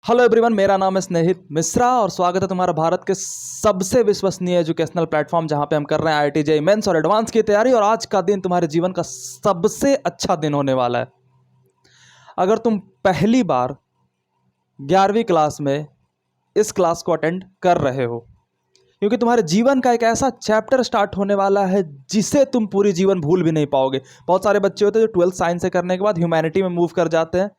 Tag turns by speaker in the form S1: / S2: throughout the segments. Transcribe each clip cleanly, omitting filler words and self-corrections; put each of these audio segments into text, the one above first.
S1: Hello everyone, मेरा नाम है स्नेहित मिश्रा और स्वागत है तुम्हारा भारत के सबसे विश्वसनीय एजुकेशनल प्लेटफॉर्म जहां पे हम कर रहे हैं आईआईटी जेईई मेंस और एडवांस की तैयारी। और आज का दिन तुम्हारे जीवन का सबसे अच्छा दिन होने वाला है। अगर तुम पहली बार 11वीं क्लास में इस क्लास को अटेंड कर रहे हो, क्योंकि तुम्हारे जीवन का एक ऐसा चैप्टर स्टार्ट होने वाला है जिसे तुम पूरी जीवन भूल भी नहीं पाओगे। बहुत सारे बच्चे होते हैं जो 12th साइंस से करने के बाद ह्यूमैनिटी में मूव कर जाते हैं,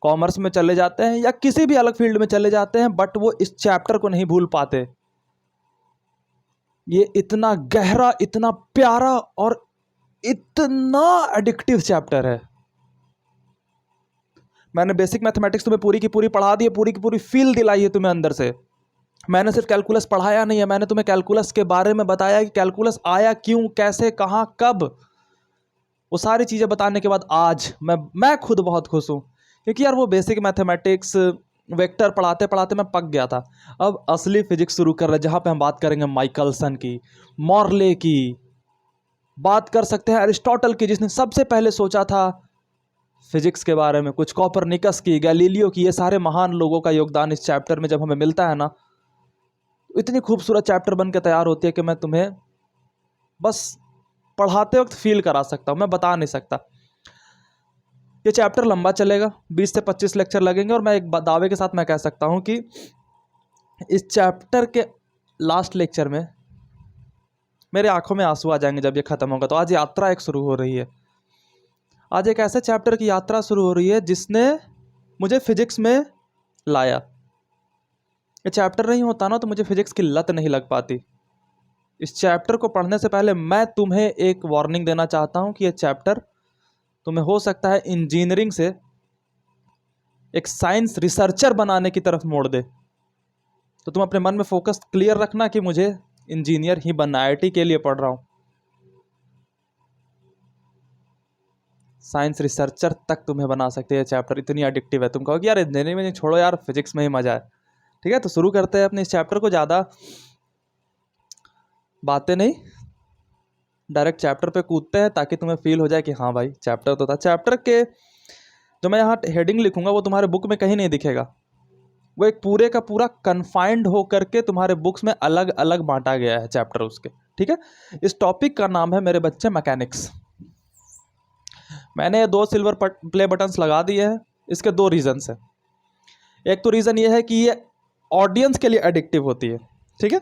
S1: कॉमर्स में चले जाते हैं या किसी भी अलग फील्ड में चले जाते हैं, बट वो इस चैप्टर को नहीं भूल पाते। ये इतना गहरा, इतना प्यारा और इतना एडिक्टिव चैप्टर है। मैंने बेसिक मैथमेटिक्स तुम्हें पूरी की पूरी पढ़ा दी है, पूरी की पूरी फील दिलाई है तुम्हें अंदर से। मैंने सिर्फ कैलकुलस पढ़ाया नहीं है, मैंने तुम्हें कैलकुलस के बारे में बताया कि कैलकुलस आया क्यों, कैसे, कहाँ, कब। वो सारी चीज़ें बताने के बाद आज मैं खुद बहुत खुश हूँ, क्योंकि यार वो बेसिक मैथमेटिक्स वेक्टर पढ़ाते पढ़ाते मैं पक गया था। अब असली फिजिक्स शुरू कर रहे हैं, जहाँ पे हम बात करेंगे माइकलसन की, मॉर्ले की, बात कर सकते हैं अरिस्टोटल की, जिसने सबसे पहले सोचा था फिजिक्स के बारे में, कुछ कोपरनिकस की, गैलीलियो की। ये सारे महान लोगों का योगदान इस चैप्टर में जब हमें मिलता है ना, इतनी खूबसूरत चैप्टर बन के तैयार होती है कि मैं तुम्हें बस पढ़ाते वक्त फील करा सकता हूँ, मैं बता नहीं सकता। ये चैप्टर लंबा चलेगा, 20 से 25 लेक्चर लगेंगे, और मैं एक दावे के साथ मैं कह सकता हूँ कि इस चैप्टर के लास्ट लेक्चर में मेरे आंखों में आंसू आ जाएंगे जब ये खत्म होगा। तो आज यात्रा एक शुरू हो रही है। आज एक ऐसे चैप्टर की यात्रा शुरू हो रही है जिसने मुझे फिजिक्स में लाया। ये चैप्टर नहीं होता ना तो मुझे फिजिक्स की लत नहीं लग पाती। इस चैप्टर को पढ़ने से पहले मैं तुम्हें एक वार्निंग देना चाहता हूँ कि ये चैप्टर तुम्हें हो सकता है इंजीनियरिंग से एक साइंस रिसर्चर बनाने की तरफ मोड़ दे। तो तुम अपने मन में फोकस क्लियर रखना कि मुझे इंजीनियर ही बनना, आईआईटी के लिए पढ़ रहा हूँ। साइंस रिसर्चर तक तुम्हें बना सकते हैं चैप्टर, इतनी एडिक्टिव है। तुम कहोगे यार इंजीनियरिंग में छोड़ो यार, फिजिक्स में ही मजा है। ठीक है, तो शुरू करते हैं अपने इस चैप्टर को। ज़्यादा बातें नहीं, डायरेक्ट चैप्टर पे कूदते हैं ताकि तुम्हें फील हो जाए कि हाँ भाई चैप्टर तो था। चैप्टर के जो मैं यहाँ हेडिंग लिखूंगा वो तुम्हारे बुक में कहीं नहीं दिखेगा। वो एक पूरे का पूरा कन्फाइंड हो करके तुम्हारे बुक्स में अलग अलग बांटा गया है चैप्टर उसके। ठीक है, इस टॉपिक का नाम है मेरे बच्चे मैकेनिक्स। मैंने ये 2 सिल्वर प्ले बटन्स लगा दिए हैं। इसके 2 रीजंस हैं। एक तो रीज़न ये है कि ये ऑडियंस के लिए एडिक्टिव होती है। ठीक है,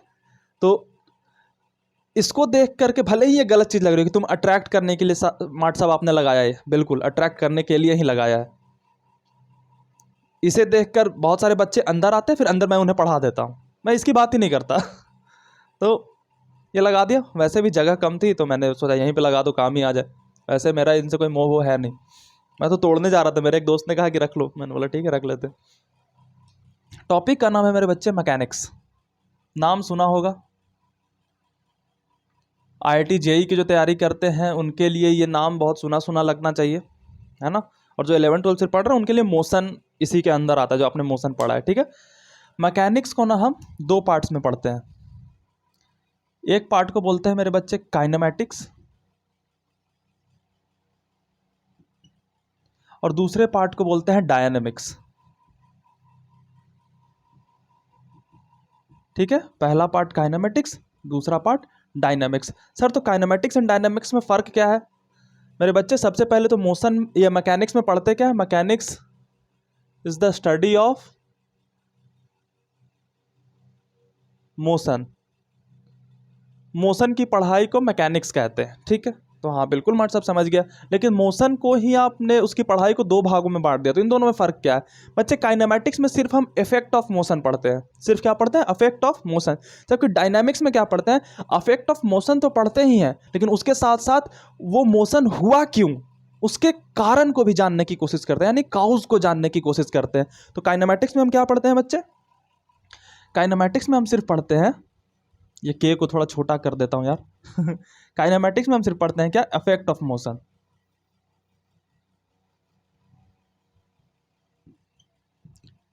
S1: तो इसको देख करके भले ही ये गलत चीज़ लग रही है कि तुम अट्रैक्ट करने के लिए स्मार्ट साहब आपने लगाया है, बिल्कुल अट्रैक्ट करने के लिए ही लगाया है। इसे देखकर बहुत सारे बच्चे अंदर आते हैं, फिर अंदर मैं उन्हें पढ़ा देता हूँ, मैं इसकी बात ही नहीं करता। तो ये लगा दिया। वैसे भी जगह कम थी तो मैंने सोचा यहीं पे लगा दो, काम ही आ जाए। वैसे मेरा इनसे कोई मोह वो है नहीं। मैं तो तोड़ने जा रहा था, मेरे एक दोस्त ने कहा कि रख लो, मैंने बोला ठीक है रख लेते। टॉपिक का नाम है मेरे बच्चे मैकेनिक्स। नाम सुना होगा, आईआईटी जेईई की जो तैयारी करते हैं उनके लिए ये नाम बहुत सुना सुना लगना चाहिए, है ना। और जो 11th 12th से पढ़ रहे हैं उनके लिए मोशन इसी के अंदर आता है, जो आपने मोशन पढ़ा है। ठीक है, मैकेनिक्स को ना हम 2 पार्ट्स में पढ़ते हैं। एक पार्ट को बोलते हैं मेरे बच्चे काइनेमैटिक्स, और दूसरे पार्ट को बोलते हैं डायनेमिक्स। ठीक है, पहला पार्ट काइनेमैटिक्स, दूसरा पार्ट डायनेमिक्स। सर तो काइनेमैटिक्स एंड डायनेमिक्स में फ़र्क क्या है? मेरे बच्चे सबसे पहले तो मोशन या मैकेनिक्स में पढ़ते क्या है? Mechanics is the study of motion. Motion की पढ़ाई को मैकेनिक्स कहते हैं। ठीक है, तो हाँ बिल्कुल मार्ट साहब समझ गया। लेकिन मोशन को ही आपने उसकी पढ़ाई को 2 भागों में बांट दिया, तो इन दोनों में फ़र्क क्या है? बच्चे काइनेमैटिक्स में सिर्फ हम इफेक्ट ऑफ मोशन पढ़ते हैं। सिर्फ क्या पढ़ते हैं? Effect of motion. जबकि डायनामिक्स में क्या पढ़ते हैं? इफेक्ट ऑफ मोशन तो पढ़ते ही हैं, लेकिन उसके साथ साथ वो मोशन हुआ क्यों, उसके कारण को भी जानने की कोशिश करते हैं, यानी काउज को जानने की कोशिश करते हैं। तो काइनेमैटिक्स में हम क्या पढ़ते हैं बच्चे? काइनेमैटिक्स में हम सिर्फ पढ़ते हैं, ये के को थोड़ा छोटा कर देता हूँ यार। काइनेमैटिक्स में हम सिर्फ पढ़ते हैं क्या? Effect of motion.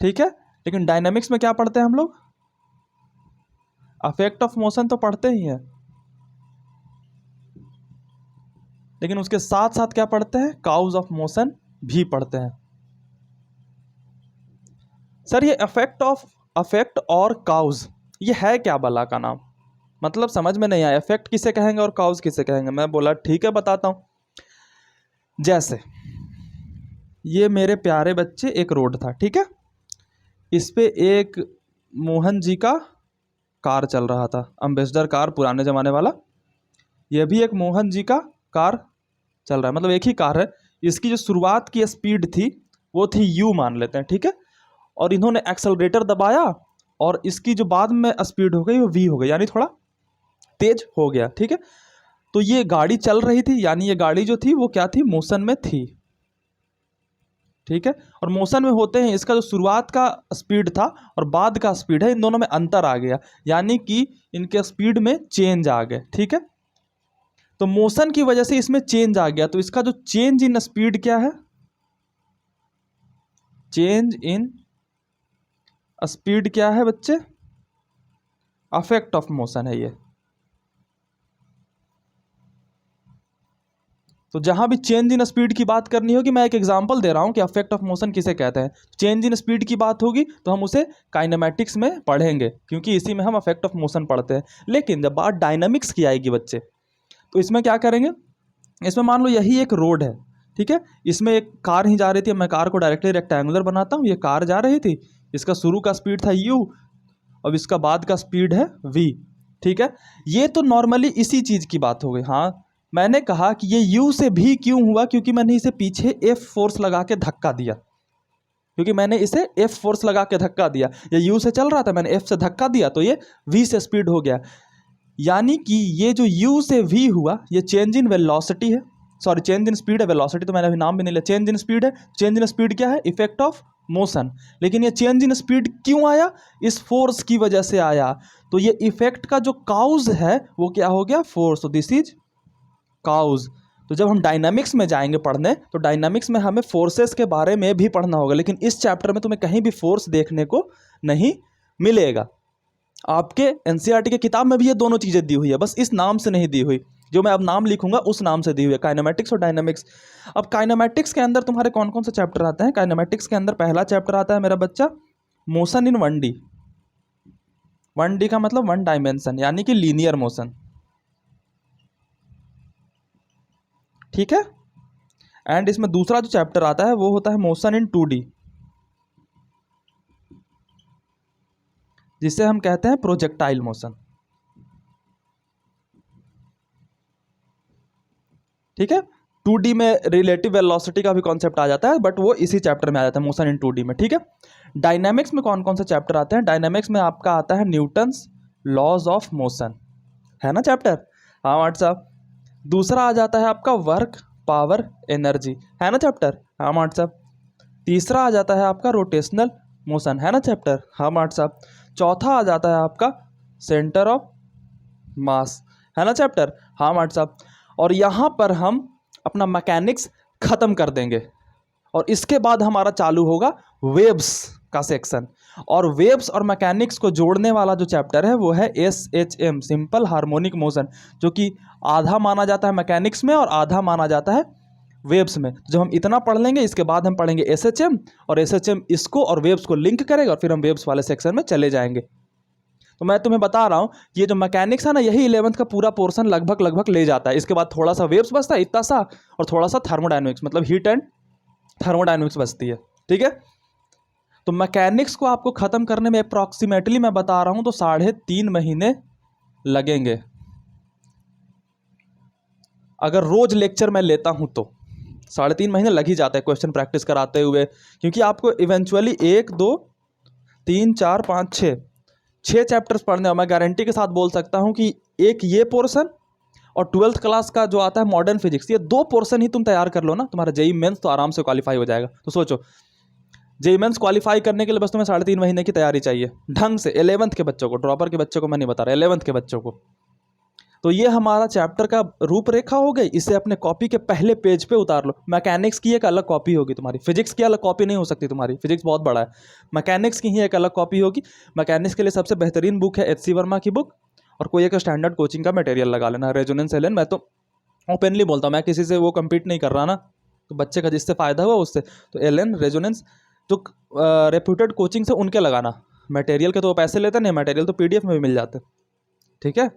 S1: ठीक है, लेकिन डायनामिक्स में क्या पढ़ते हैं हम लोग? इफेक्ट ऑफ मोशन तो पढ़ते ही हैं, लेकिन उसके साथ साथ क्या पढ़ते हैं? काउज ऑफ मोशन भी पढ़ते हैं। सर ये अफेक्ट और काउज, ये है क्या भला का नाम, मतलब समझ में नहीं आया। इफेक्ट किसे कहेंगे और काउज किसे कहेंगे। मैं बोला ठीक है बताता हूँ। जैसे ये मेरे प्यारे बच्चे एक रोड था, ठीक है, इस पे एक मोहन जी का कार चल रहा था, अम्बेसडर कार पुराने ज़माने वाला। ये भी एक मोहन जी का कार चल रहा है, मतलब एक ही कार है। इसकी जो शुरुआत की स्पीड थी वो थी u मान लेते हैं, ठीक है, और इन्होंने एक्सेलरेटर दबाया और इसकी जो बाद में स्पीड हो गई वो v हो गई, यानी थोड़ा तेज हो गया, ठीक है। तो ये गाड़ी चल रही थी, यानी ये गाड़ी जो थी वो क्या थी, मोशन में थी, ठीक है। और मोशन में होते हैं इसका जो शुरुआत का स्पीड था और बाद का स्पीड है, इन दोनों में अंतर आ गया, यानी कि इनके स्पीड में चेंज आ गए, ठीक है। तो मोशन की वजह से इसमें चेंज आ गया, तो इसका जो चेंज इन स्पीड क्या है, चेंज इन स्पीड क्या है बच्चे, अफेक्ट ऑफ मोशन है ये। तो जहां भी चेंज इन स्पीड की बात करनी होगी, मैं एक एग्जांपल दे रहा हूं कि अफेक्ट ऑफ मोशन किसे कहते हैं। चेंज इन स्पीड की बात होगी तो हम उसे काइनेमैटिक्स में पढ़ेंगे, क्योंकि इसी में हम अफेक्ट ऑफ मोशन पढ़ते हैं। लेकिन जब बात डायनामिक्स की आएगी बच्चे, तो इसमें क्या करेंगे, इसमें मान लो यही एक रोड है, ठीक है, इसमें एक कार ही जा रही थी, मैं कार को डायरेक्टली रेक्टेंगुलर बनाता हूँ, ये कार जा रही थी, इसका शुरू का स्पीड था u, अब इसका बाद का स्पीड है v, ठीक है। ये तो नॉर्मली इसी चीज़ की बात हो गई। हाँ, मैंने कहा कि ये u से v क्यों हुआ, क्योंकि मैंने इसे पीछे f फोर्स लगा के धक्का दिया, क्योंकि मैंने इसे f फोर्स लगा के धक्का दिया। ये u से चल रहा था, मैंने f से धक्का दिया तो ये v से स्पीड हो गया। यानी कि ये जो u से v हुआ ये चेंज इन वेलोसिटी है, सॉरी चेंज इन स्पीड है, वेलोसिटी तो मैंने अभी नाम भी नहीं लिया, चेंज इन स्पीड है। चेंज इन स्पीड क्या है, इफेक्ट ऑफ मोशन। लेकिन ये चेंज इन स्पीड क्यों आया, इस फोर्स की वजह से आया। तो ये इफेक्ट का जो काउज है वो क्या हो गया, फोर्स, तो दिस इज काउज। तो जब हम डायनामिक्स में जाएंगे पढ़ने, तो डायनामिक्स में हमें फोर्सेस के बारे में भी पढ़ना होगा, लेकिन इस चैप्टर में तुम्हें कहीं भी फोर्स देखने को नहीं मिलेगा। आपके एनसीईआरटी की किताब में भी ये दोनों चीज़ें दी हुई है, बस इस नाम से नहीं दी हुई, जो मैं अब नाम लिखूंगा उस नाम से दी हुई है, काइनेमैटिक्स और डायनामिक्स। अब काइनेमैटिक्स के अंदर तुम्हारे कौन कौन से चैप्टर आते हैं, काइनेमैटिक्स के अंदर पहला चैप्टर आता है मेरा बच्चा मोशन इन 1D। 1D का मतलब 1 डायमेंशन, यानी कि लीनियर मोशन, ठीक है। एंड इसमें दूसरा जो चैप्टर आता है वो होता है मोशन इन 2D, जिसे हम कहते हैं प्रोजेक्टाइल मोशन, ठीक है। 2D में रिलेटिव वेलोसिटी का भी कॉन्सेप्ट आ जाता है, बट वो इसी चैप्टर में आ जाता है, मोशन इन 2D में, ठीक है। डायनामिक्स में कौन कौन से चैप्टर आते हैं, डायनामिक्स में आपका आता है न्यूटन्स लॉज ऑफ मोशन, है ना चैप्टर, हाँ व्हाट्सअप। दूसरा आ जाता है आपका वर्क पावर एनर्जी, है ना चैप्टर, हाँ व्हाट्सअप। तीसरा आ जाता है आपका रोटेशनल मोशन, है ना चैप्टर, हाँ व्हाट्सअप। चौथा आ जाता है आपका सेंटर ऑफ मास, है ना चैप्टर, हाँ व्हाट्सअप। और यहाँ पर हम अपना मैकेनिक्स खत्म कर देंगे और इसके बाद हमारा चालू होगा वेव्स का सेक्शन। और वेव्स और मैकेनिक्स को जोड़ने वाला जो चैप्टर है वो है SHM, सिंपल हार्मोनिक मोशन, जो कि आधा माना जाता है मैकेनिक्स में और आधा माना जाता है वेव्स में। तो जब हम इतना पढ़ लेंगे इसके बाद हम पढ़ेंगे SHM, और SHM इसको और वेव्स को लिंक करेगा और फिर हम वेव्स वाले सेक्शन में चले जाएंगे। तो मैं तुम्हें बता रहा हूँ ये जो मैकेनिक्स है ना, यही 11th का पूरा पोर्शन लगभग ले जाता है। इसके बाद थोड़ा सा वेव्स बचता है इतना सा, और थोड़ा सा थर्मोडायनेमिक्स, मतलब हीट एंड थर्मोडायनेमिक्स बचती है, ठीक है। तो मैकेनिक्स को आपको ख़त्म करने में अप्रॉक्सीमेटली मैं बता रहा हूँ तो 3.5 महीने लगेंगे, अगर रोज लेक्चर मैं लेता हूँ तो 3.5 महीने लग ही जाता है क्वेश्चन प्रैक्टिस कराते हुए, क्योंकि आपको इवेंचुअली 1 2 3 4 5 6 चैप्टर्स पढ़ने हैं। मैं गारंटी के साथ बोल सकता हूँ कि एक ये पोर्शन और 12th क्लास का जो आता है मॉडर्न फिजिक्स, ये 2 पोर्शन ही तुम तैयार कर लो ना, तुम्हारा जेईई मेंस तो आराम से क्वालिफाई हो जाएगा। तो सोचो जेईई मेंस क्वालिफाई करने के लिए बस तुम्हें 3.5 महीने की तैयारी चाहिए ढंग से। 11th के बच्चों को, ड्रॉपर के बच्चों को मैं नहीं बता रहा, 11th के बच्चों को। तो ये हमारा चैप्टर का रूपरेखा हो गई, इसे अपने कॉपी के पहले पेज पे उतार लो। मैकेनिक्स की एक अलग कॉपी होगी तुम्हारी, फिजिक्स की अलग कॉपी नहीं हो सकती तुम्हारी, फिजिक्स बहुत बड़ा है। मैकेनिक्स की ही एक अलग कॉपी होगी। मैकेनिक्स के लिए सबसे बेहतरीन बुक है HC वर्मा की बुक, और कोई एक स्टैंडर्ड कोचिंग का मटेरियल लगा लेना, रेजोनेंस एलन। मैं तो ओपनली बोलता हूँ, मैं किसी से वो कम्पीट नहीं कर रहा ना, तो बच्चे का जिससे फ़ायदा हुआ उससे, तो एलन रेजोनेंस तो रेप्यूटेड कोचिंग से उनके लगाना, मटेरियल के तो वो पैसे लेते नहीं, मटेरियल तो पीडीएफ में भी मिल जाते। ठीक है,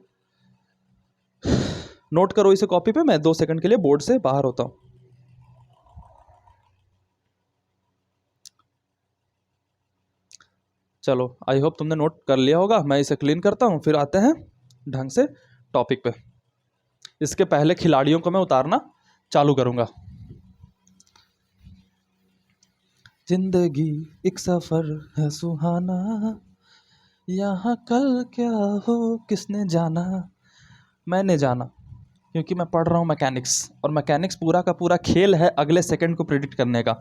S1: नोट करो इसे कॉपी पे, मैं 2 सेकंड के लिए बोर्ड से बाहर होता हूँ। चलो, आई होप तुमने नोट कर लिया होगा। मैं इसे क्लीन करता हूँ, फिर आते हैं ढंग से टॉपिक पे। इसके पहले खिलाड़ियों को मैं उतारना चालू करूँगा। जिंदगी एक सफर है सुहाना, यहाँ कल क्या हो किसने जाना। मैंने जाना, क्योंकि मैं पढ़ रहा हूँ मैकेनिक्स, और मैकेनिक्स पूरा का पूरा खेल है अगले सेकंड को प्रिडिक्ट करने का।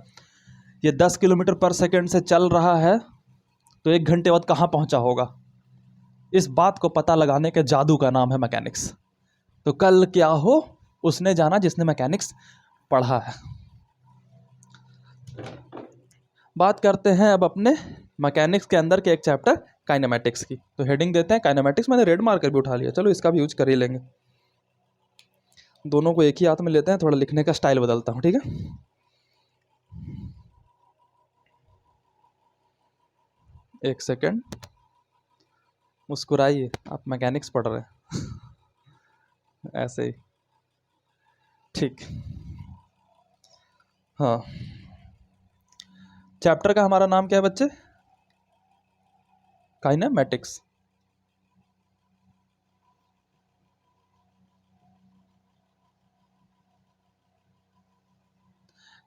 S1: ये 10 किलोमीटर पर सेकंड से चल रहा है, तो 1 घंटे बाद कहाँ पहुँचा होगा, इस बात को पता लगाने के जादू का नाम है मैकेनिक्स। तो कल क्या हो उसने जाना जिसने मैकेनिक्स पढ़ा है। बात करते हैं अब अपने मैकेनिक्स के अंदर के एक चैप्टर काइनेमेटिक्स की। तो हेडिंग देते हैं काइनेमेटिक्स। मैंने रेड मार्कर भी उठा लिया, चलो इसका भी यूज कर ही लेंगे। दोनों को एक ही हाथ में लेते हैं, थोड़ा लिखने का स्टाइल बदलता हूँ, ठीक है। एक सेकेंड, मुस्कुराइए, आप मैकेनिक्स पढ़ रहे हैं ऐसे ही, ठीक। हाँ, चैप्टर का हमारा नाम क्या है बच्चे? काइनेमेटिक्स।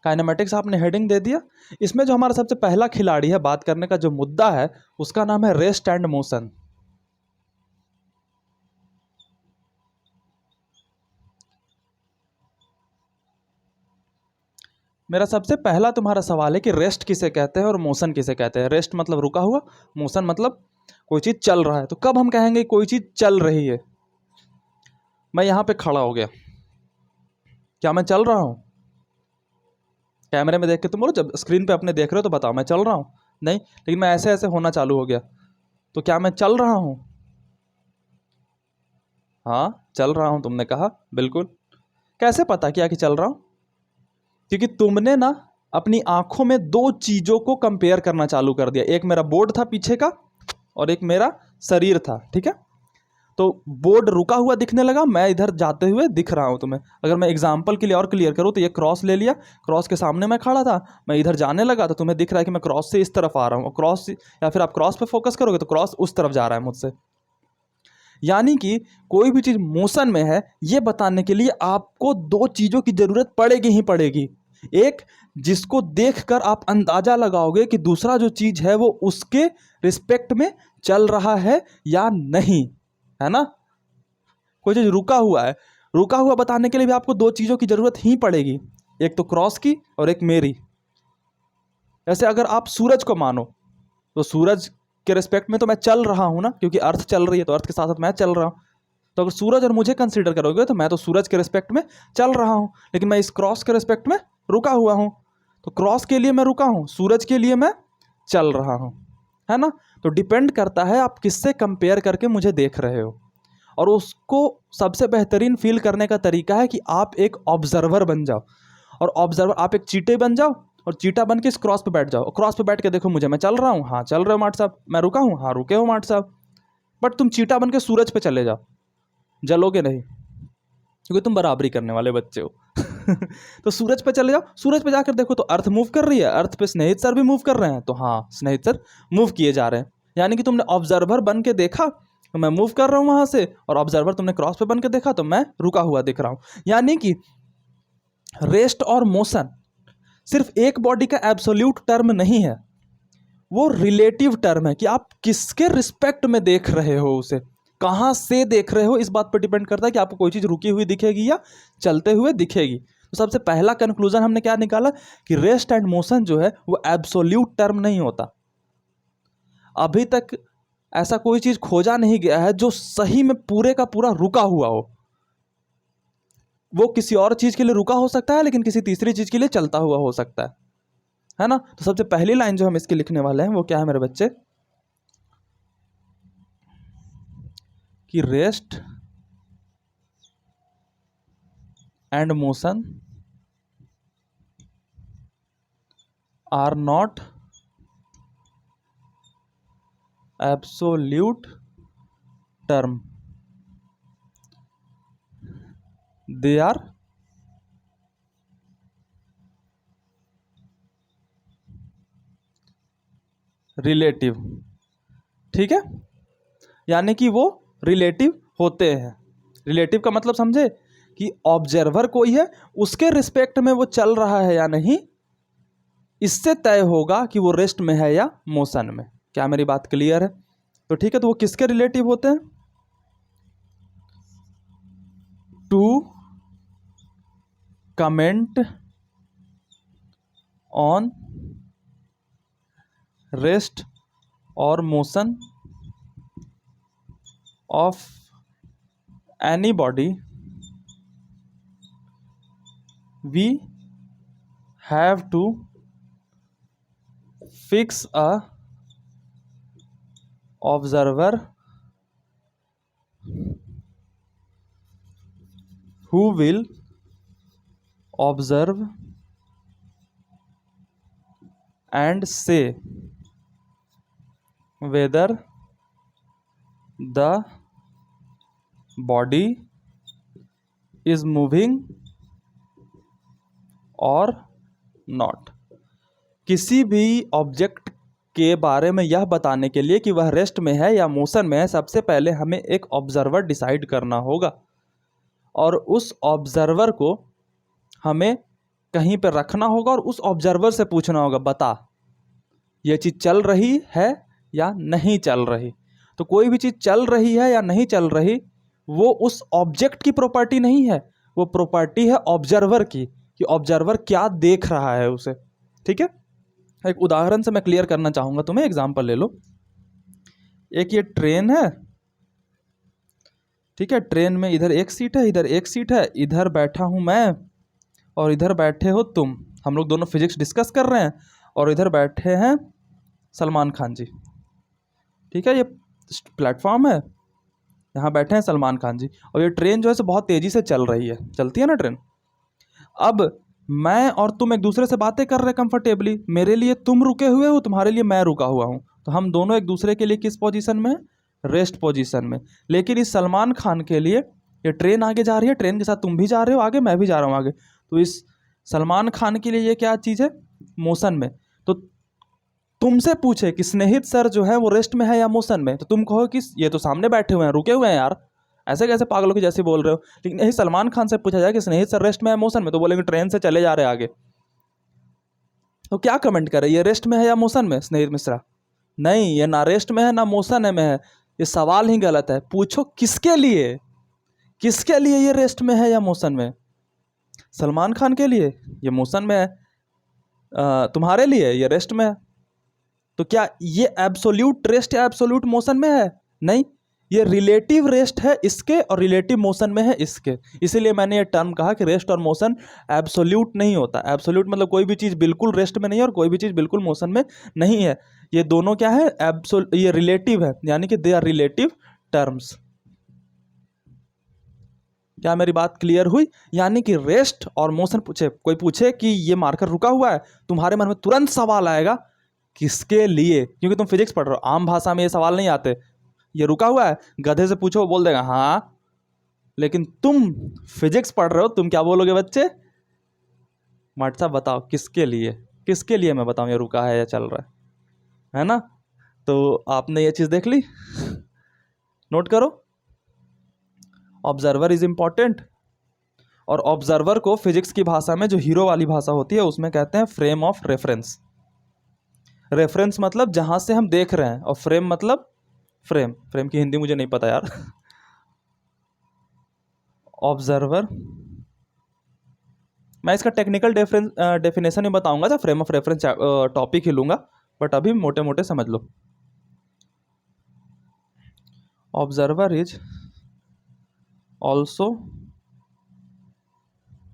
S1: काइनेमेटिक्स आपने हेडिंग दे दिया। इसमें जो हमारा सबसे पहला खिलाड़ी है, बात करने का जो मुद्दा है, उसका नाम है रेस्ट एंड मोशन। मेरा सबसे पहला तुम्हारा सवाल है कि रेस्ट किसे कहते हैं और मोशन किसे कहते हैं। रेस्ट मतलब रुका हुआ, मोशन मतलब कोई चीज चल रहा है। तो कब हम कहेंगे कोई चीज चल रही है? मैं यहां पे खड़ा हो गया, क्या मैं चल रहा हूं? कैमरे में देख के तुम बोलो, जब स्क्रीन पे अपने देख रहे हो तो बताओ मैं चल रहा हूं? नहीं, लेकिन मैं ऐसे ऐसे होना चालू हो गया, तो क्या मैं चल रहा हूं? हाँ, चल रहा हूं, तुमने कहा बिल्कुल। कैसे पता किया कि चल रहा हूं? क्योंकि तुमने ना अपनी आंखों में 2 चीजों को कंपेयर करना चालू कर दिया। एक मेरा बोर्ड था पीछे का, और एक मेरा शरीर था, ठीक है। तो बोर्ड रुका हुआ दिखने लगा, मैं इधर जाते हुए दिख रहा हूं तुम्हें। अगर मैं एग्जांपल के लिए और क्लियर करूं तो ये क्रॉस ले लिया, क्रॉस के सामने मैं खड़ा था, मैं इधर जाने लगा तो तुम्हें दिख रहा है कि मैं क्रॉस से इस तरफ आ रहा हूं, और क्रॉस, या फिर आप क्रॉस पे फोकस करोगे तो क्रॉस उस तरफ जा रहा है मुझसे। यानी कि कोई भी चीज मोशन में है, ये बताने के लिए आपको 2 चीजों की जरूरत पड़ेगी ही पड़ेगी। एक, जिसको देखकर आप अंदाजा लगाओगे कि दूसरा जो चीज है वो उसके रिस्पेक्ट में चल रहा है या नहीं, है ना। कोई चीज रुका हुआ है, रुका हुआ बताने के लिए भी आपको 2 चीजों की जरूरत ही पड़ेगी, एक तो क्रॉस की और एक मेरी। जैसे अगर आप सूरज को मानो, तो सूरज के रिस्पेक्ट में तो मैं चल रहा हूं ना, क्योंकि अर्थ चल रही है तो अर्थ के साथ साथ मैं चल रहा हूं। तो अगर सूरज और मुझे कंसीडर करोगे तो मैं तो सूरज के रिस्पेक्ट में चल रहा हूं, लेकिन मैं इस क्रॉस के रिस्पेक्ट में रुका हुआ हूं। तो क्रॉस के लिए मैं रुका हूं, सूरज के लिए मैं चल रहा हूं, है ना। तो डिपेंड करता है आप किससे कंपेयर करके मुझे देख रहे हो। और उसको सबसे बेहतरीन फील करने का तरीका है कि आप एक ऑब्जर्वर बन जाओ, और ऑब्जर्वर, आप एक चीटे बन जाओ और चीटा बन के इस क्रॉस पे बैठ जाओ। क्रॉस पे बैठ के देखो मुझे, मैं चल रहा हूँ, हाँ चल रहे हो माट साहब, मैं रुका हूँ, हाँ रुके हो माट साहब। बट तुम चीटा बन के सूरज पे चले जाओ, जलोगे नहीं, क्योंकि तुम बराबरी करने वाले बच्चे हो। तो सूरज पे चले जाओ, सूरज पे जाकर देखो तो अर्थ मूव कर रही है, अर्थ पे स्नेहित सर भी मूव कर रहे हैं, तो हाँ स्नेहित सर मूव किए जा रहे हैं। यानी कि तुमने ऑब्जर्वर बन के देखा तो मैं मूव कर रहा हूं वहां से, और ऑब्जर्वर तुमने क्रॉस पे बन के देखा तो मैं रुका हुआ दिख रहा हूं। यानी कि रेस्ट और मोशन सिर्फ एक बॉडी का एब्सोल्यूट टर्म नहीं है, वो रिलेटिव टर्म है कि आप किसके रिस्पेक्ट में देख रहे हो, उसे कहां से देख रहे हो, इस बात पर डिपेंड करता है कि आपको कोई चीज रुकी हुई दिखेगी या चलते हुए दिखेगी। तो सबसे पहला कंक्लूजन हमने क्या निकाला कि रेस्ट एंड मोशन जो है वो एब्सोल्यूट टर्म नहीं होता। अभी तक ऐसा कोई चीज खोजा नहीं गया है जो सही में पूरे का पूरा रुका हुआ हो। वो किसी और चीज के लिए रुका हो सकता है, लेकिन किसी तीसरी चीज के लिए चलता हुआ हो सकता है ना। तो सबसे पहली लाइन जो हम इसकी लिखने वाले हैं वो क्या है मेरे बच्चे, कि rest and motion are not absolute term, they are relative. ठीक है, यानी कि वो रिलेटिव होते हैं। रिलेटिव का मतलब समझे कि ऑब्जर्वर कोई है, उसके रिस्पेक्ट में वो चल रहा है या नहीं, इससे तय होगा कि वो रेस्ट में है या मोशन में। क्या मेरी बात क्लियर है? तो ठीक है, तो वो किसके रिलेटिव होते हैं? टू कमेंट ऑन रेस्ट और motion of any body, we have to fix a observer who will observe and say whether the body is moving और नॉट। किसी भी ऑब्जेक्ट के बारे में यह बताने के लिए कि वह रेस्ट में है या मोशन में है, सबसे पहले हमें एक ऑब्जर्वर डिसाइड करना होगा, और उस ऑब्जर्वर को हमें कहीं पर रखना होगा और उस ऑब्जर्वर से पूछना होगा, बता ये चीज़ चल रही है या नहीं चल रही। तो कोई भी चीज़ चल रही है या नहीं चल रही, वो उस ऑब्जेक्ट की प्रॉपर्टी नहीं है, वो प्रॉपर्टी है ऑब्जर्वर की, कि ऑब्जर्वर क्या देख रहा है उसे। ठीक है, एक उदाहरण से मैं क्लियर करना चाहूँगा तुम्हें, एग्जांपल ले लो। एक ये ट्रेन है, ठीक है, ट्रेन में इधर एक सीट है, इधर एक सीट है, इधर बैठा हूँ मैं और इधर बैठे हो तुम। हम लोग दोनों फिजिक्स डिस्कस कर रहे हैं और इधर बैठे हैं सलमान खान जी। ठीक है, ये प्लेटफॉर्म है, यहाँ बैठे हैं सलमान खान जी, और ये ट्रेन जो है सो बहुत तेज़ी से चल रही है, चलती है ना ट्रेन। अब मैं और तुम एक दूसरे से बातें कर रहे हैं कंफर्टेबली, मेरे लिए तुम रुके हुए हो, तुम्हारे लिए मैं रुका हुआ हूँ, तो हम दोनों एक दूसरे के लिए किस पोजीशन में? रेस्ट पोजीशन में। लेकिन इस सलमान खान के लिए ये ट्रेन आगे जा रही है, ट्रेन के साथ तुम भी जा रहे हो आगे, मैं भी जा रहा हूँ आगे, तो इस सलमान खान के लिए ये क्या चीज़ है? मोशन में। तो तुमसे पूछे कि स्नेहित सर जो है वो रेस्ट में है या मोशन में, तो तुम कहो कि ये तो सामने बैठे हुए हैं, रुके हुए हैं यार, ऐसे कैसे पागलों की जैसे बोल रहे हो। लेकिन यही सलमान खान से पूछा जाए कि स्नेहित सर रेस्ट में है मोशन में, तो बोलेंगे ट्रेन से चले जा रहे आगे। तो क्या कमेंट करे, ये रेस्ट में है या मोशन में? स्नेहित मिश्रा, नहीं, ये ना रेस्ट में है ना मोशन में है, ये सवाल ही गलत है। पूछो किसके लिए, किसके लिए ये रेस्ट में है या मोशन में? सलमान खान के लिए ये मोशन में है, तुम्हारे लिए ये रेस्ट में है। तो क्या ये एब्सोल्यूट रेस्ट या एब्सोल्यूट मोशन में है? नहीं, ये रिलेटिव रेस्ट है इसके और रिलेटिव मोशन में है इसके। इसीलिए मैंने ये टर्म कहा कि रेस्ट और मोशन एब्सोल्यूट नहीं होता। एब्सोल्यूट मतलब कोई भी चीज़ बिल्कुल रेस्ट में नहीं है और कोई भी चीज़ बिल्कुल मोशन में नहीं है। ये दोनों क्या है? ये रिलेटिव है, यानी कि दे आर रिलेटिव टर्म्स। क्या मेरी बात क्लियर हुई? यानी कि रेस्ट और मोशन कोई पूछे कि ये मार्कर रुका हुआ है, तुम्हारे मन में तुरंत सवाल आएगा किसके लिए, क्योंकि तुम फिजिक्स पढ़ रहे हो। आम भाषा में ये सवाल नहीं आते, ये रुका हुआ है, गधे से पूछो वो बोल देगा हाँ, लेकिन तुम फिजिक्स पढ़ रहे हो, तुम क्या बोलोगे बच्चे? मट साहब बताओ किसके लिए, किसके लिए मैं बताऊं ये रुका है या चल रहा है ना? तो आपने ये चीज़ देख ली, नोट करो, ऑब्जर्वर इज इंपॉर्टेंट। और ऑब्जर्वर को फिजिक्स की भाषा में, जो हीरो वाली भाषा होती है, उसमें कहते हैं फ्रेम ऑफ रेफरेंस। रेफरेंस मतलब जहां से हम देख रहे हैं, और फ्रेम मतलब फ्रेम, फ्रेम की हिंदी मुझे नहीं पता यार। ऑब्जर्वर, मैं इसका टेक्निकल डेफिनेशन में बताऊंगा जब फ्रेम ऑफ रेफरेंस टॉपिक ही लूंगा, बट अभी मोटे मोटे समझ लो। Observer is also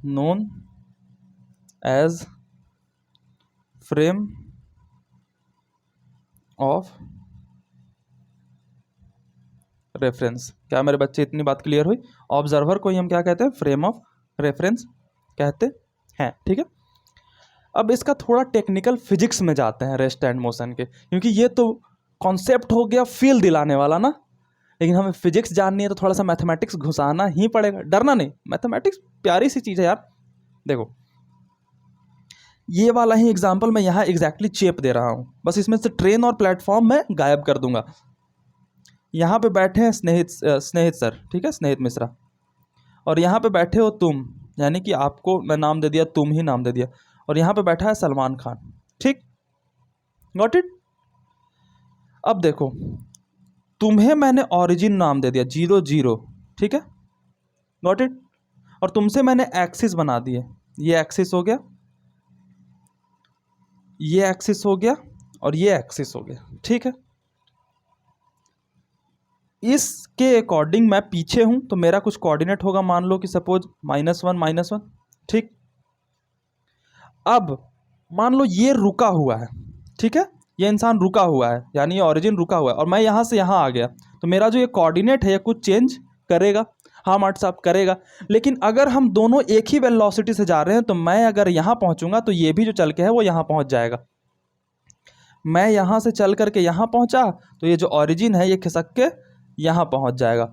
S1: known as frame of reference. क्या मेरे बच्चे इतनी बात क्लियर हुई? ऑब्जर्वर को ही हम क्या कहते हैं? फ्रेम ऑफ रेफरेंस कहते हैं। ठीक है, अब इसका थोड़ा टेक्निकल फिजिक्स में जाते हैं रेस्ट एंड मोशन के, क्योंकि ये तो कॉन्सेप्ट हो गया फील दिलाने वाला ना, लेकिन हमें फिजिक्स जाननी है तो थोड़ा सा मैथमेटिक्स घुसाना ही पड़ेगा, डरना नहीं, मैथमेटिक्स प्यारी सी चीज़ है यार। देखो ये वाला ही एग्जाम्पल मैं यहाँ एग्जैक्टली चेप दे रहा हूँ, बस इसमें से ट्रेन और प्लेटफॉर्म मैं गायब कर दूंगा। यहाँ पे बैठे हैं स्नेहित सर, ठीक है, स्नेहित मिश्रा, और यहाँ पे बैठे हो तुम, यानी कि आपको मैं नाम दे दिया, तुम ही नाम दे दिया, और यहाँ पे बैठा है सलमान खान, ठीक, गॉट इट। अब देखो तुम्हें मैंने ओरिजिन नाम दे दिया 00, ठीक है, गॉट इट, और तुमसे मैंने एक्सिस बना दिए, ये एक्सिस हो गया, ये एक्सिस हो गया, और ये एक्सिस हो गया, ठीक है। इसके अकॉर्डिंग मैं पीछे हूं तो मेरा कुछ कोऑर्डिनेट होगा, मान लो कि सपोज -1 -1, ठीक। अब मान लो ये रुका हुआ है, ठीक है, ये इंसान रुका हुआ है, यानी ये ओरिजिन रुका हुआ है, और मैं यहाँ से यहाँ आ गया, तो मेरा जो ये कोऑर्डिनेट है ये कुछ चेंज करेगा, हाँ मार्ट साहब करेगा। लेकिन अगर हम दोनों एक ही वेलोसिटी से जा रहे हैं तो मैं अगर यहाँ पहुँचूंगा तो ये भी जो चल के है वो यहाँ पहुँच जाएगा। मैं यहाँ से चल करके यहाँ पहुँचा तो ये जो ओरिजिन है ये खिसक के यहाँ पहुँच जाएगा,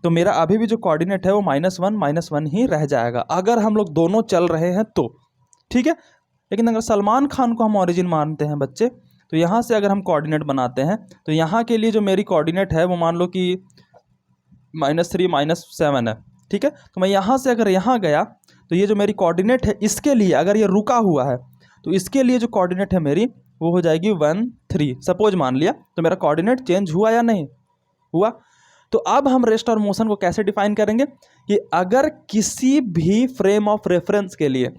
S1: तो मेरा अभी भी जो कोऑर्डिनेट है वो -1 -1 ही रह जाएगा, अगर हम लोग दोनों चल रहे हैं तो, ठीक है। लेकिन अगर सलमान खान को हम ओरिजिन मानते हैं बच्चे, तो यहाँ से अगर हम कोऑर्डिनेट बनाते हैं तो यहाँ के लिए जो मेरी कोऑर्डिनेट है वो मान लो कि -3 -7 है, ठीक है। तो मैं यहाँ से अगर यहाँ गया तो ये जो मेरी कोऑर्डिनेट है इसके लिए अगर ये रुका हुआ है तो इसके लिए जो कोऑर्डिनेट है मेरी वो हो जाएगी 1 3, सपोज मान लिया, तो मेरा कोऑर्डिनेट चेंज हुआ या नहीं हुआ। तो अब हम रेस्ट और मोशन को कैसे डिफाइन करेंगे कि अगर किसी भी फ्रेम ऑफ रेफरेंस के लिए,